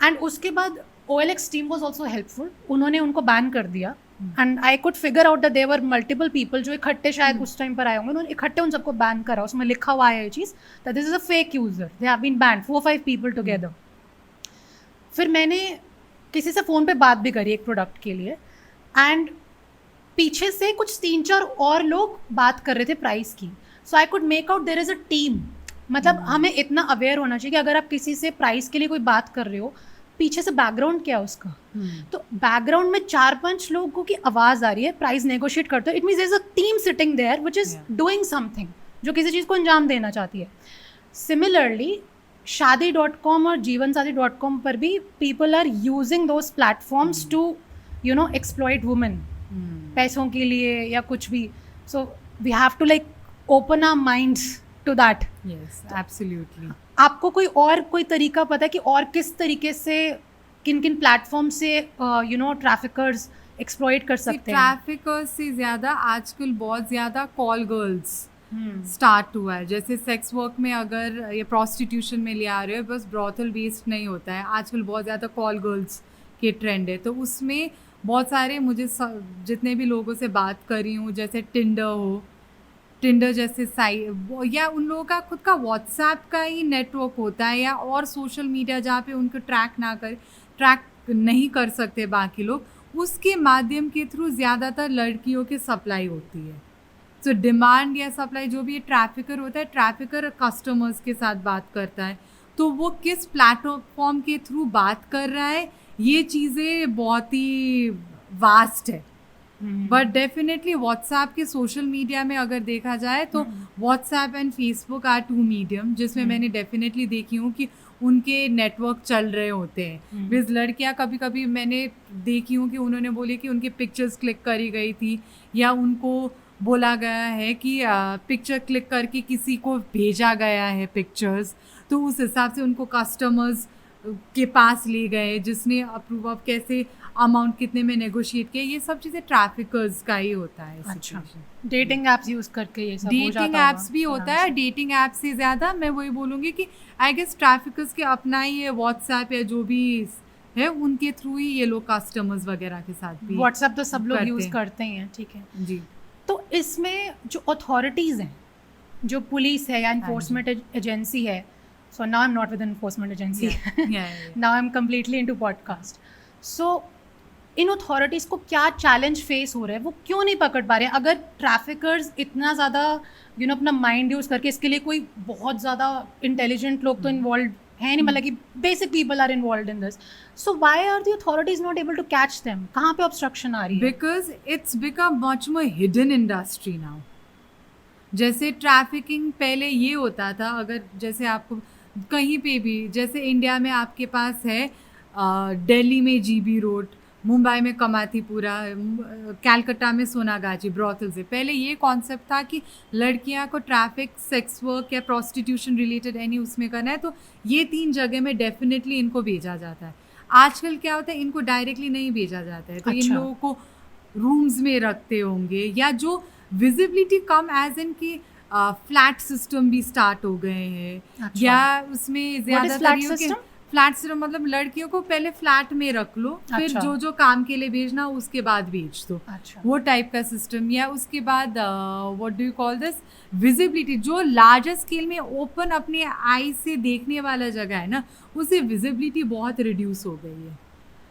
एंड उसके बाद OLX team was also helpful, उन्होंने उनको बैन कर दिया। And I could figure out that there were multiple people जो इकट्ठे शायद उस टाइम पर आए होंगे, उन्होंने इकट्ठे उन सबको बैन करा। उसमें लिखा हुआ है ये चीज़ that this is a fake user, they have been banned, 4-5 people together. फिर मैंने किसी से फ़ोन पे बात भी करी एक प्रोडक्ट के लिए, एंड पीछे से कुछ 3-4 और लोग बात कर रहे थे प्राइस की। So I could make out there is a team. मतलब हमें इतना अवेयर होना चाहिए कि अगर आप किसी से प्राइस के लिए कोई बात कर रहे हो, पीछे से बैकग्राउंड क्या है उसका। तो बैकग्राउंड में 4-5 लोगों की आवाज़ आ रही है, प्राइस नेगोशिएट करते हो, it means there is a team sitting there which is doing something, जो किसी चीज़ को अंजाम देना चाहती है। सिमिलरली शादी.com और जीवनसाथी.com पर भी people are using those platforms to exploit women पैसों के लिए या कुछ भी। So we have to like open our minds to that. Yes, absolutely. आपको कोई तरीका पता है कि और किस तरीके से किन किन प्लेटफॉर्म से ट्रैफिकर्स एक्सप्लॉइट कर सकते हैं? ट्रैफिकर्स से ज़्यादा आजकल बहुत ज़्यादा कॉल गर्ल्स स्टार्ट हुआ है। जैसे सेक्स वर्क में अगर ये प्रोस्टिट्यूशन में ले आ रहे हो, बस ब्रॉथल बेस्ड नहीं होता है, आजकल बहुत ज़्यादा कॉल गर्ल्स के ट्रेंड है। तो उसमें बहुत सारे मुझे जितने भी लोगों से बात करी हूँ, जैसे टिंडर जैसे साइट, या उन लोगों का खुद का व्हाट्सएप का ही नेटवर्क होता है, या और सोशल मीडिया जहाँ पे उनको ट्रैक नहीं कर सकते बाकी लोग, उसके माध्यम के थ्रू ज़्यादातर लड़कियों की सप्लाई होती है। तो डिमांड या सप्लाई जो भी ये ट्रैफिकर होता है, ट्रैफिकर कस्टमर्स के साथ बात करता है, तो वो किस प्लेटफॉर्म के थ्रू बात कर रहा है, ये चीज़ें बहुत ही वास्ट है। बट डेफिनेटली व्हाट्सएप के सोशल मीडिया में अगर देखा जाए तो WhatsApp and Facebook are 2 medium, जिसमें मैंने डेफिनेटली देखी हूँ कि उनके नेटवर्क चल रहे होते हैं। बिकॉज लड़कियां कभी कभी मैंने देखी हूँ कि उन्होंने बोली कि उनकी पिक्चर्स क्लिक करी गई थी, या उनको बोला गया है कि पिक्चर क्लिक करके किसी को भेजा गया है पिक्चर्स, तो उस हिसाब से उनको कस्टमर्स के पास ले गए जिसने अप्रूव ऑफ कैसे अमाउंट कितने में नेगोशिएट किया। ये सब चीज़ें ट्रैफिकर्स का ही होता है। अच्छा, डेटिंग एप्स यूज करके ये सब हो डेटिंग जाता एप्स भी होता है। डेटिंग ऐप से ज़्यादा मैं वही बोलूँगी कि आई गेस ट्रैफिकर्स के अपना ही है व्हाट्सएप या जो भी है, उनके थ्रू ही ये लोग कस्टमर्स वगैरह के साथ भी व्हाट्सएप तो सब लोग करते यूज हैं। करते ही हैं, ठीक है। जी। तो इसमें जो अथॉरिटीज़ हैं, जो पुलिस है या इन्फोर्समेंट एजेंसी है, so now I am not with enforcement agency, now I am completely into podcast. So in authorities को क्या चैलेंज फेस हो रहा है, वो क्यों नहीं पकड़ पा रहे हैं? अगर ट्रैफिकर्स इतना ज़्यादा अपना माइंड यूज़ करके, इसके लिए कोई बहुत ज़्यादा इंटेलिजेंट लोग तो इन्वॉल्व है नहीं, मतलब कि basic people are involve in this, so why are the authorities not able to catch them? कहाँ पे ऑब्स्ट्रक्शन आ रही है? Because it's become much more hidden industry now. जैसे ट्रैफिकिंग पहले ये होता था, अगर जैसे आपको कहीं पे भी, जैसे इंडिया में आपके पास है दिल्ली में जीबी रोड, मुंबई में कमाथीपुरा, कलकत्ता में सोनागाची ब्रॉथल से। पहले ये कॉन्सेप्ट था कि लड़कियां को ट्रैफिक, सेक्स वर्क या प्रोस्टिट्यूशन रिलेटेड एनी उसमें करना है तो ये 3 जगह में डेफिनेटली इनको भेजा जाता है। आजकल क्या होता है, इनको डायरेक्टली नहीं भेजा जाता है, तो इन अच्छा। लोगों को रूम्स में रखते होंगे, या जो विजिबिलिटी कम एज इन की फ्लैट सिस्टम भी स्टार्ट हो गए हैं। अच्छा। या उसमें ज़्यादातर flat ये हो कि system? फ्लैट सिस्टम मतलब लड़कियों को पहले फ्लैट में रख लो, फिर अच्छा। जो जो काम के लिए भेजना उसके बाद भेज दो, अच्छा, वो टाइप का सिस्टम। या उसके बाद what do you call this, visibility, जो लार्जर स्केल में ओपन अपने आई से देखने वाला जगह है ना, उससे विजिबिलिटी बहुत रिड्यूस हो गई है,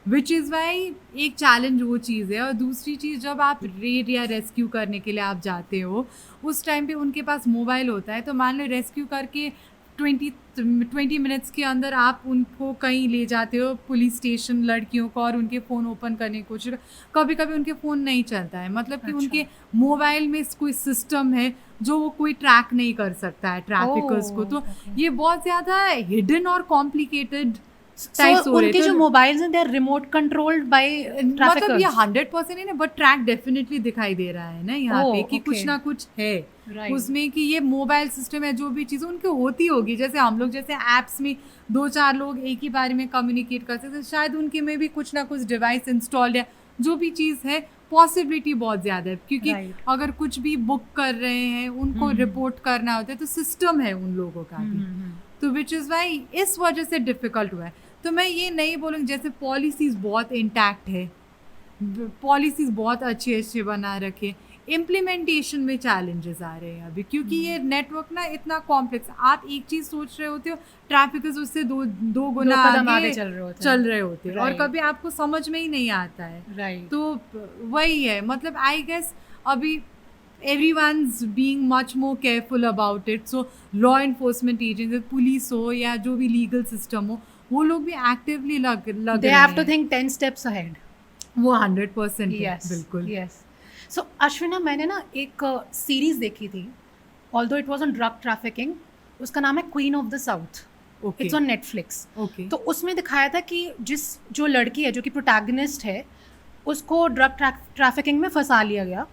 विच इज़ वाई एक चैलेंज वो चीज़ है। और दूसरी चीज़, जब आप रेड या रेस्क्यू करने के लिए आप जाते हो, उस टाइम पे उनके पास मोबाइल होता है, तो मान लो रेस्क्यू करके 20 मिनट्स के अंदर आप उनको कहीं ले जाते हो पुलिस स्टेशन, लड़कियों को, और उनके फ़ोन ओपन करने की कोशिश, कभी कभी उनके फ़ोन नहीं चलता है, मतलब कि अच्छा। उनके मोबाइल में कोई सिस्टम है जो वो कोई ट्रैक नहीं कर सकता है ट्रैफिकर्स को। तो okay. ये बहुत ज़्यादा हिडन और कॉम्प्लिकेटेड so उनके जो मोबाइल्स हैं, they are remote controlled by मतलब ट्रैफिकर्स। ये 100% नहीं, बट ट्रैक डेफिनेटली दिखाई दे रहा है ना यहाँ पे कि okay. कुछ ना कुछ है Right. उसमें, कि ये मोबाइल सिस्टम है, जो भी चीज़ें उनकी होती होगी, जैसे हम लोग जैसे ऐप्स में 2-4 लोग एक ही बारे में कम्युनिकेट कर सकते हैं, शायद उनके में भी कुछ ना कुछ डिवाइस इंस्टॉल्ड है, जो भी चीज़ है, पॉसिबिलिटी बहुत ज़्यादा है, क्योंकि Right. अगर कुछ भी बुक कर रहे हैं, उनको रिपोर्ट करना होता है, तो सिस्टम है उन लोगों का भी, तो विच इज़ वाई इस वजह से डिफ़िकल्ट हुआ है। तो मैं ये नहीं बोलूँगी, जैसे पॉलिसीज़ बहुत इंटैक्ट है, पॉलिसीज़ बहुत अच्छे बना रखे, इम्प्लीमेंटेशन में चैलेंजेस आ रहे हैं अभी, क्योंकि ये नेटवर्क ना इतना कॉम्प्लेक्स, आप एक चीज़ सोच रहे होते हो, ट्रैफिकर्स उससे दो गुना कदम आगे आगे चल रहे होते हैं। और Right. कभी आपको समझ में ही नहीं आता है। राइट। तो वही है, मतलब आई गेस अभी everyone's being much more careful about it, so law enforcement agencies, police हो या जो भी लीगल सिस्टम हो, वो लोग भी एक्टिवली लग दे रहे हैव टू हैं। Think 10 steps ahead. वो 100% है, यस बिल्कुल। यस। सो अश्विना, मैंने ना एक सीरीज देखी थी, although it was on drug trafficking, उसका नाम है queen of the south, okay it's on Netflix. Okay तो उसमें दिखाया था कि जो लड़की है, जो कि प्रोटैगनिस्ट है, उसको ड्रग ट्रैफिकिंग में फंसा लिया गया,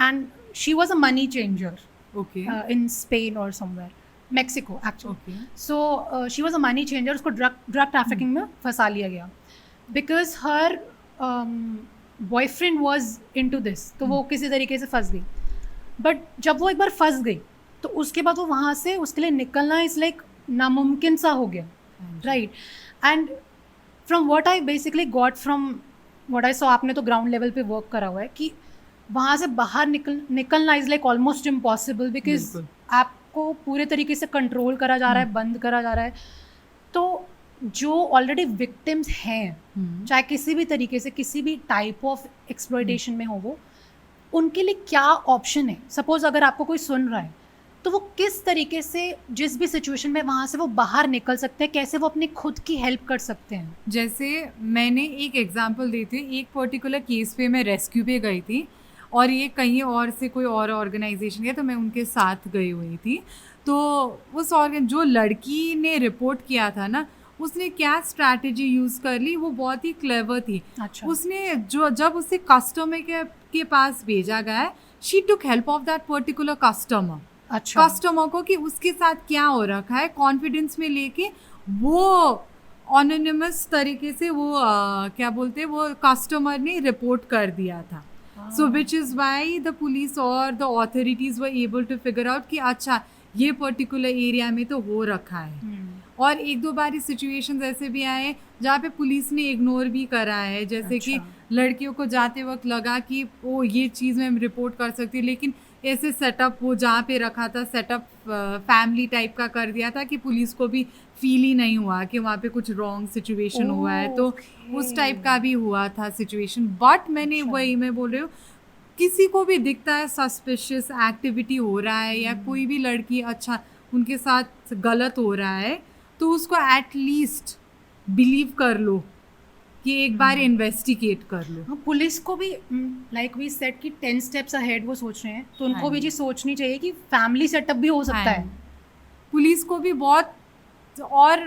and she was a money changer okay in Spain और somewhere, Mexico actually. Okay so she was a money changer, उसको ड्रग ट्रैफिकिंग में फंसा लिया गया because her boyfriend was into this, तो वो किसी तरीके से फंस गई। बट जब वो एक बार फंस गई, तो उसके बाद वो वहाँ से, उसके लिए निकलना इज़ लाइक नामुमकिन सा हो गया, right. And from what I basically got from what I saw, आपने तो ग्राउंड लेवल पे वर्क करा हुआ है, कि वहाँ से बाहर निकलना is like almost impossible, because बिल्कुल। आपको पूरे तरीके से कंट्रोल करा जा रहा है, बंद करा जा रहा है। तो जो ऑलरेडी विक्टिम्स हैं, चाहे किसी भी तरीके से, किसी भी टाइप ऑफ एक्सप्लॉयटेशन में हो, वो उनके लिए क्या ऑप्शन है? सपोज अगर आपको कोई सुन रहा है, तो वो किस तरीके से, जिस भी सिचुएशन में, वहाँ से वो बाहर निकल सकते हैं, कैसे वो अपनी खुद की हेल्प कर सकते हैं? जैसे मैंने एक एग्जांपल दी थी, एक पर्टिकुलर केस पे मैं रेस्क्यू पे गई थी, और ये कहीं और से कोई और ऑर्गेनाइजेशन है, तो मैं उनके साथ गई हुई थी। तो उस जो लड़की ने रिपोर्ट किया था ना, उसने क्या स्ट्रैटेजी यूज़ कर ली, वो बहुत ही क्लेवर थी। अच्छा। उसने जब उसे कस्टमर के पास भेजा गया है, she took help of that particular customer, अच्छा। कस्टमर को कि उसके साथ क्या हो रखा है, कॉन्फिडेंस में लेके वो ऑनोनिमस तरीके से वो क्या बोलते हैं, वो कस्टमर ने रिपोर्ट कर दिया था। So which is why the police और the authorities were able to figure out कि अच्छा ये पर्टिकुलर एरिया में तो हो रखा है। और एक दो बारी सिचुएशंस ऐसे भी आए जहाँ पे पुलिस ने इग्नोर भी करा है, जैसे कि लड़कियों को जाते वक्त लगा कि ओ ये चीज़ मैं रिपोर्ट कर सकती हूँ, लेकिन ऐसे सेटअप वो जहाँ पे रखा था सेटअप फैमिली टाइप का कर दिया था कि पुलिस को भी फील ही नहीं हुआ कि वहाँ पे कुछ रॉन्ग सिचुएशन हुआ है। तो उस टाइप का भी हुआ था सिचुएशन। बट मैंने वही मैं बोल रही हूँ, किसी को भी दिखता है सस्पिशियस एक्टिविटी हो रहा है या कोई भी लड़की अच्छा उनके साथ गलत हो रहा है, तो उसको एटलीस्ट बिलीव कर लो कि एक बार इन्वेस्टिगेट कर लो। पुलिस को भी लाइक वी सेट कि 10 स्टेप्स अहेड वो सोच रहे हैं, तो उनको भी चीज़ सोचनी चाहिए कि फैमिली सेटअप भी हो सकता है। पुलिस को भी बहुत, और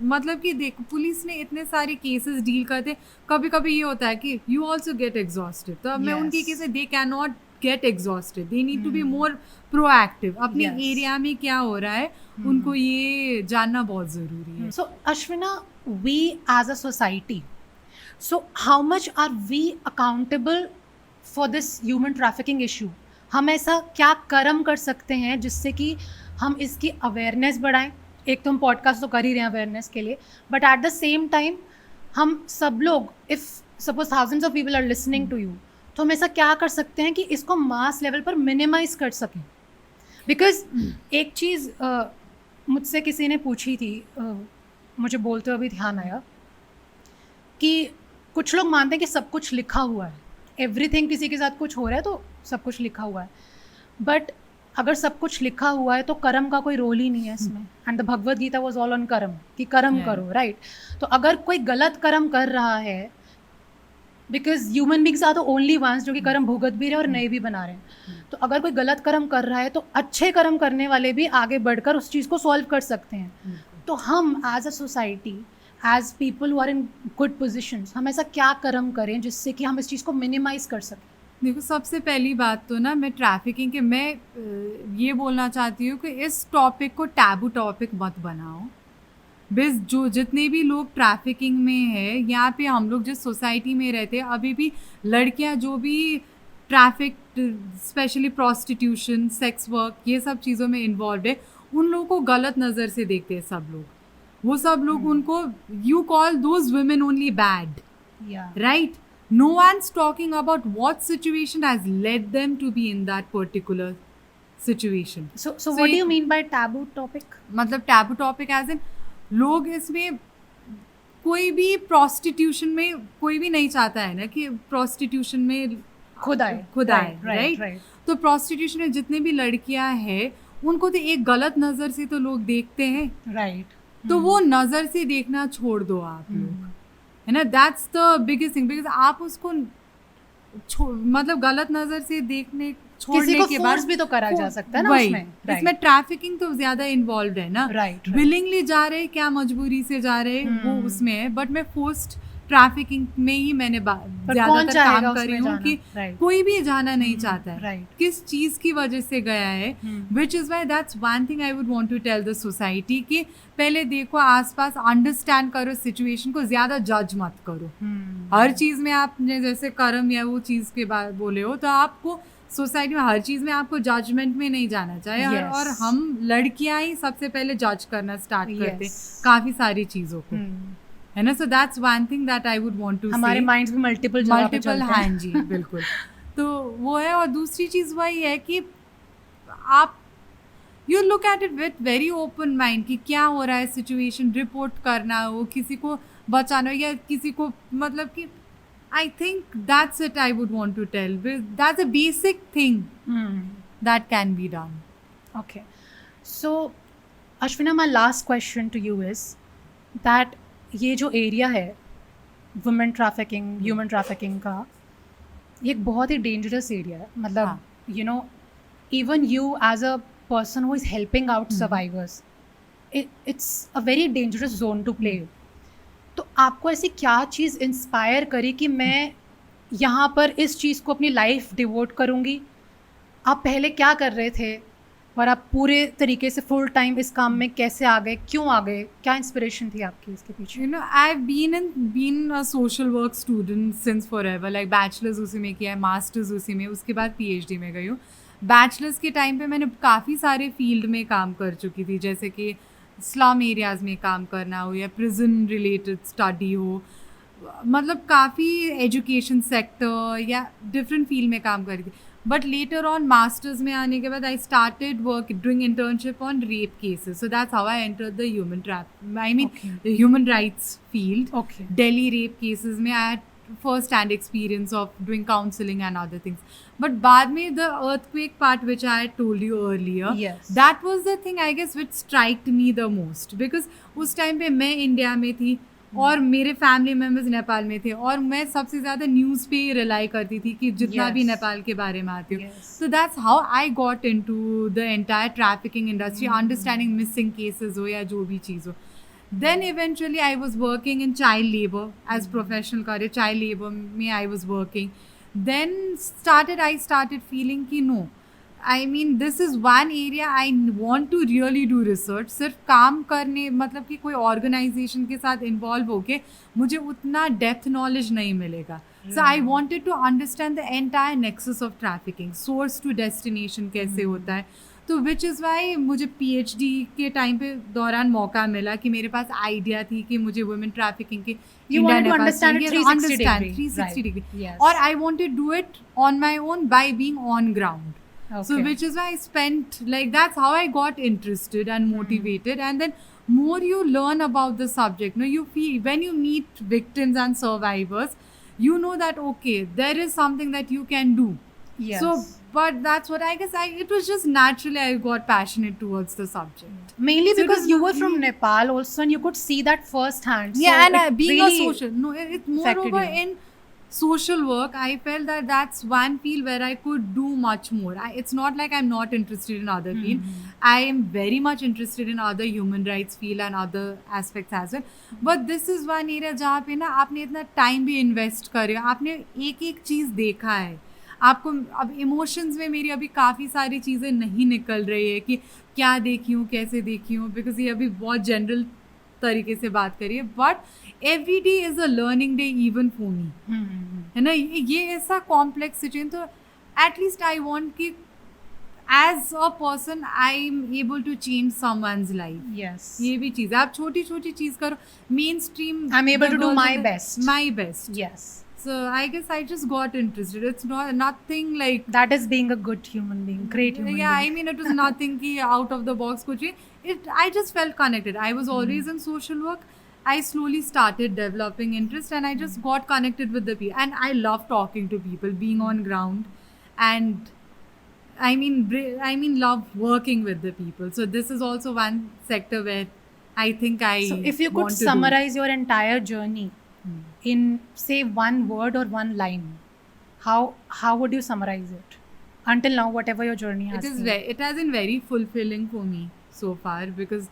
मतलब कि देख पुलिस ने इतने सारे केसेस डील करते, कभी कभी ये होता है कि यू ऑल्सो गेट एग्जॉस्टेड। तो अब मैं उनके केस में they can not get exhausted, they need to be more proactive. अपने एरिया में क्या हो रहा है उनको ये जानना बहुत ज़रूरी है। So Ashwina, we as a society, so how much are we accountable for this human trafficking issue? हम ऐसा क्या कर्म कर सकते हैं जिससे कि हम इसकी अवेयरनेस बढ़ाएं? एक तो हम पॉडकास्ट तो कर ही रहे हैं अवेयरनेस के लिए, but at the same time हम सब लोग, if suppose thousands of people are listening to you, तो हम ऐसा क्या कर सकते हैं कि इसको मास लेवल पर मिनिमाइज कर सकें? बिकॉज एक चीज़ मुझसे किसी ने पूछी थी, मुझे बोलते हुए अभी ध्यान आया कि कुछ लोग मानते हैं कि सब कुछ लिखा हुआ है, एवरीथिंग, किसी के साथ कुछ हो रहा है तो सब कुछ लिखा हुआ है। बट अगर सब कुछ लिखा हुआ है तो कर्म का कोई रोल ही नहीं है इसमें। And the Bhagavad Gita was all on karma, कि कर्म करो, राइट? तो अगर कोई गलत कर्म कर रहा है, because human beings are the only ones जो कि कर्म भुगत भी रहे और नए भी बना रहे हैं, तो अगर कोई गलत कर्म कर रहा है तो अच्छे कर्म करने वाले भी आगे बढ़कर उस चीज़ को सॉल्व कर सकते हैं। तो हम as a society, as people who are in good positions, हम ऐसा क्या कर्म करें जिससे कि हम इस चीज़ को मिनिमाइज कर सकें? देखो, सबसे पहली बात तो ना, मैं ट्रैफिकिंग के मैं ये बोलना चाहती हूँ कि इस टॉपिक को टैबू टॉपिक मत बनाओ। बस जो जितने भी लोग ट्रैफिकिंग में है, यहाँ पे हम लोग जिस सोसाइटी में रहते हैं, अभी भी लड़कियाँ जो भी traffic, specially prostitution, sex work, ये सब चीज़ों में इन्वॉल्व है, उन लोगों को गलत नज़र से देखते हैं सब लोग। वो सब लोग उनको, you call those women only bad, right? No one's talking about what situation has led them to be in that particular situation. So what do you mean by taboo topic? मतलब taboo topic as in लोग इसमें, कोई भी prostitution में कोई भी नहीं चाहता है ना कि prostitution में खुद आए, right? तो prostitution में जितने भी लड़कियां हैं उनको तो एक गलत नज़र से तो लोग देखते हैं, right? तो वो नज़र से देखना छोड़ दो आप लोग, है ना? That's the biggest thing. Because आप उसको मतलब गलत नज़र से देखने छोड़ने के बाद भी तो करा जा सकता है ना उसमें, इसमें ट्रैफिकिंग तो ज़्यादा इन्वॉल्व है ना, राइट? विलिंगली जा रहे, क्या मजबूरी से जा रहे, वो उसमें है। बट मैं फोर्स्ड ट्रैफिकिंग में ही मैंने ज़्यादातर काम कर रही हूँ कि कोई भी जाना नहीं चाहता है, किस चीज़ की वजह से गया है, which is why that's one thing I would want to tell the society कि पहले देखो आसपास, अंडरस्टैंड करो सिचुएशन को, ज़्यादा जज मत करो। हर चीज़ में आपने जैसे कर्म या वो चीज़ के बाद बोले हो, तो आपको सोसाइटी में हर चीज़ में आपको जजमेंट में नहीं जाना चाहिए। और हम लड़कियाँ ही सबसे पहले जज करना स्टार्ट करते हैं काफ़ी सारी चीज़ों को, है ना? So that's one thing that I would want to say. हमारे माइंड्स में मल्टीपल, हाँ जी, बिल्कुल। तो वो है। और दूसरी चीज़ वही है कि आप you look at it with very open mind कि क्या हो रहा है सिचुएशन, रिपोर्ट करना हो, किसी को बचाना हो, या किसी को, मतलब कि I think that's it I would want to tell. That's a basic thing that can be done. Okay, so Ashwina, my last question to you is that ये जो एरिया है वुमेन ट्रैफिकिंग, ह्यूमन ट्रैफिकिंग का, ये एक बहुत ही dangerous area है। मतलब you know, even you as a person who is helping out survivors, it's a very dangerous zone to play. तो आपको ऐसी क्या चीज़ इंस्पायर करी कि मैं यहाँ पर इस चीज़ को अपनी लाइफ डिवोट करूँगी? आप पहले क्या कर रहे थे और आप पूरे तरीके से फुल टाइम इस काम में कैसे आ गए, क्यों आ गए, क्या इंस्पिरेशन थी आपकी इसके पीछे? You know, I've been a social work student since forever. Like bachelor's उसी में किया है, मास्टर्स उसी में, उसके बाद PhD में गई हूँ. बैचलर्स के टाइम पे मैंने काफ़ी सारे फील्ड में काम कर चुकी थी, जैसे कि स्लम एरियाज़ में काम करना हो या प्रिजन रिलेटेड स्टडी हो, मतलब काफ़ी एजुकेशन सेक्टर या डिफरेंट फील्ड में काम करी थी. बट लेटर ऑन मास्टर्स में आने के बाद I started work doing internship on rape cases. So that's how I enter the human trap, I mean Okay. The human rights field. Okay. Delhi rape cases में I had first hand experience of doing counseling and other things. But बाद में the earthquake part which I had told you earlier, Yes. that was the thing I guess which struck me the most, because उस time पे मैं India में थी और मेरे family members Nepal में थे और मैं सबसे ज़्यादा न्यूज़ पे ही रिलाई करती थी कि जितना भी Yes. नेपाल के बारे में आती हूँ. Yes. So that's how I got into the entire trafficking industry, understanding missing cases हो या जो भी चीज़ हो. Then eventually I was working in child labor as professional career. Child labor में I was working. Then I started feeling कि no, I mean this is one area I want to really do research. सिर्फ काम करने मतलब कि कोई organization के साथ involve होके मुझे उतना depth knowledge नहीं मिलेगा. So I wanted to understand the entire nexus of trafficking, source to destination कैसे होता है. तो विच इज़ वाई मुझे PhD के टाइम पे दौरान मौका मिला कि मेरे पास आइडिया थी कि मुझे वुमेन ट्रैफिकिंग के You wanted to understand it 360 degree. 360 degree. Yes. और I wanted to do it on my own by being on ground. Okay. So which is why I spent, like, that's how I got interested and motivated. And then more you learn about the subject, you feel when you meet victims and survivors, you know that okay, there is something that you can do. Yes. So, but that's what I guess it was just naturally I got passionate towards the subject. Mainly So it because was you were not- from Nepal also, and you could see that firsthand. Yeah, so and it being really a social, no, it's affected moreover you. in social work, I felt that that's one field where I could do much more. It's not like I'm not interested in other field. I am very much interested in other human rights field and other aspects as well. But this is one area जहाँ पे ना आपने इतना time भी invest करे, आपने एक एक चीज़ देखा है. आपको अब इमोशंस में मेरी अभी काफ़ी सारी चीज़ें नहीं निकल रही है कि क्या देखी हूँ, कैसे देखी हूँ, बिकॉज ये अभी बहुत जनरल तरीके से बात करिए. But every day is a learning day even for me, है ना. ये ऐसा कॉम्प्लेक्स सिचुएशन, तो एटलीस्ट आई वॉन्ट कि as a person I am able to change someone's life. Yes. ये भी चीज़ आप छोटी छोटी चीज़ करो. Mainstream I'm able to do my best. My best. Yes. So I guess I just got interested. It's not nothing like That is being a good human being, great human yeah. I being. mean, it was nothing ki out of the box kuch bhi. I just felt connected. I was always in social work. I slowly started developing interest, and I just got connected with the people. And I love talking to people, being on ground, and I mean love working with the people. So this is also one sector where I think I So if you could want to do. summarize your entire journey in say one word or one line, how would you summarize it until now, whatever your journey has been? It has been very fulfilling for me so far, because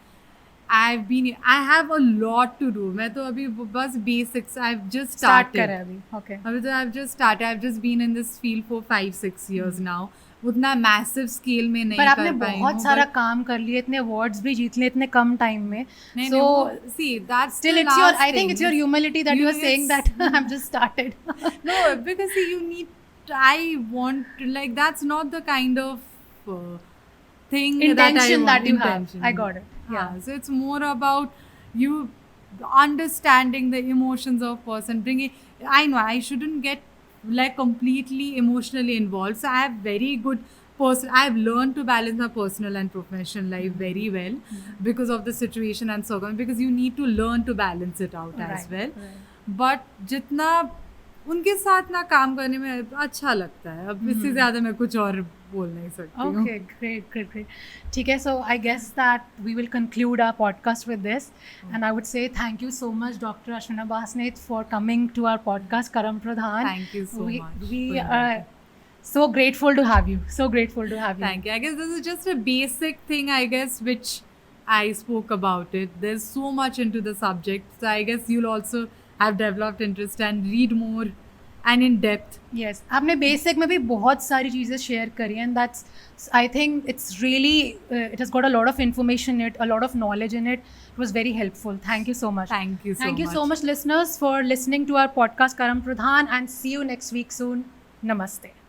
I have a lot to do. मैं तो अभी बस basics I've just Start started. करें अभी. Okay. अभी तो I've just started. I've just been in this field for 5-6 years now. उतना massive scale में नहीं पर कर आपने पाई बहुत हूँ, सारा but- काम कर लिए, इतने अवार्ड्स भी जीत लिए इतने कम टाइम में. नहीं, So नहीं, वो- see, that's still the it's your, last I think thing. it's your humility that you are saying that it's- I've just started. No, because see, you need. I want to, like, that's not the kind of thing Intention that I want. that you have. Intention. I got it. Yeah. So it's more about you understanding the emotions of person. Bringing. I know I shouldn't get like completely emotionally involved. So I have very good person. I've learned to balance my personal and professional life very well because of the situation and circumstance. Because you need to learn to balance it out as Right, well. right. But जितना उनके साथ ना काम करने में अच्छा लगता है, अब इससे ज़्यादा मैं कुछ और बोल नहीं सकती हूँ. Okay, great. ठीक है, so I guess that we will conclude our podcast with this, and I would say thank you so much, Dr. Ashwina Basnet, for coming to our podcast, Karam Pradhan. Thank you so much We for are inviting. so grateful to have you. So grateful to have you. Thank you. I guess this is just a basic thing, I guess, which I spoke about it. There's so much into the subject. So I guess you'll also have developed interest and read more and in depth. Yes आपने basic में भी बहुत सारी चीज़ें share करी and that's I think it's really it has got a lot of information it a lot of knowledge in it it was very helpful thank you so much Thank you so Thank you so much. much listeners for listening to our podcast Karam Pradhan and see you next week soon. Namaste.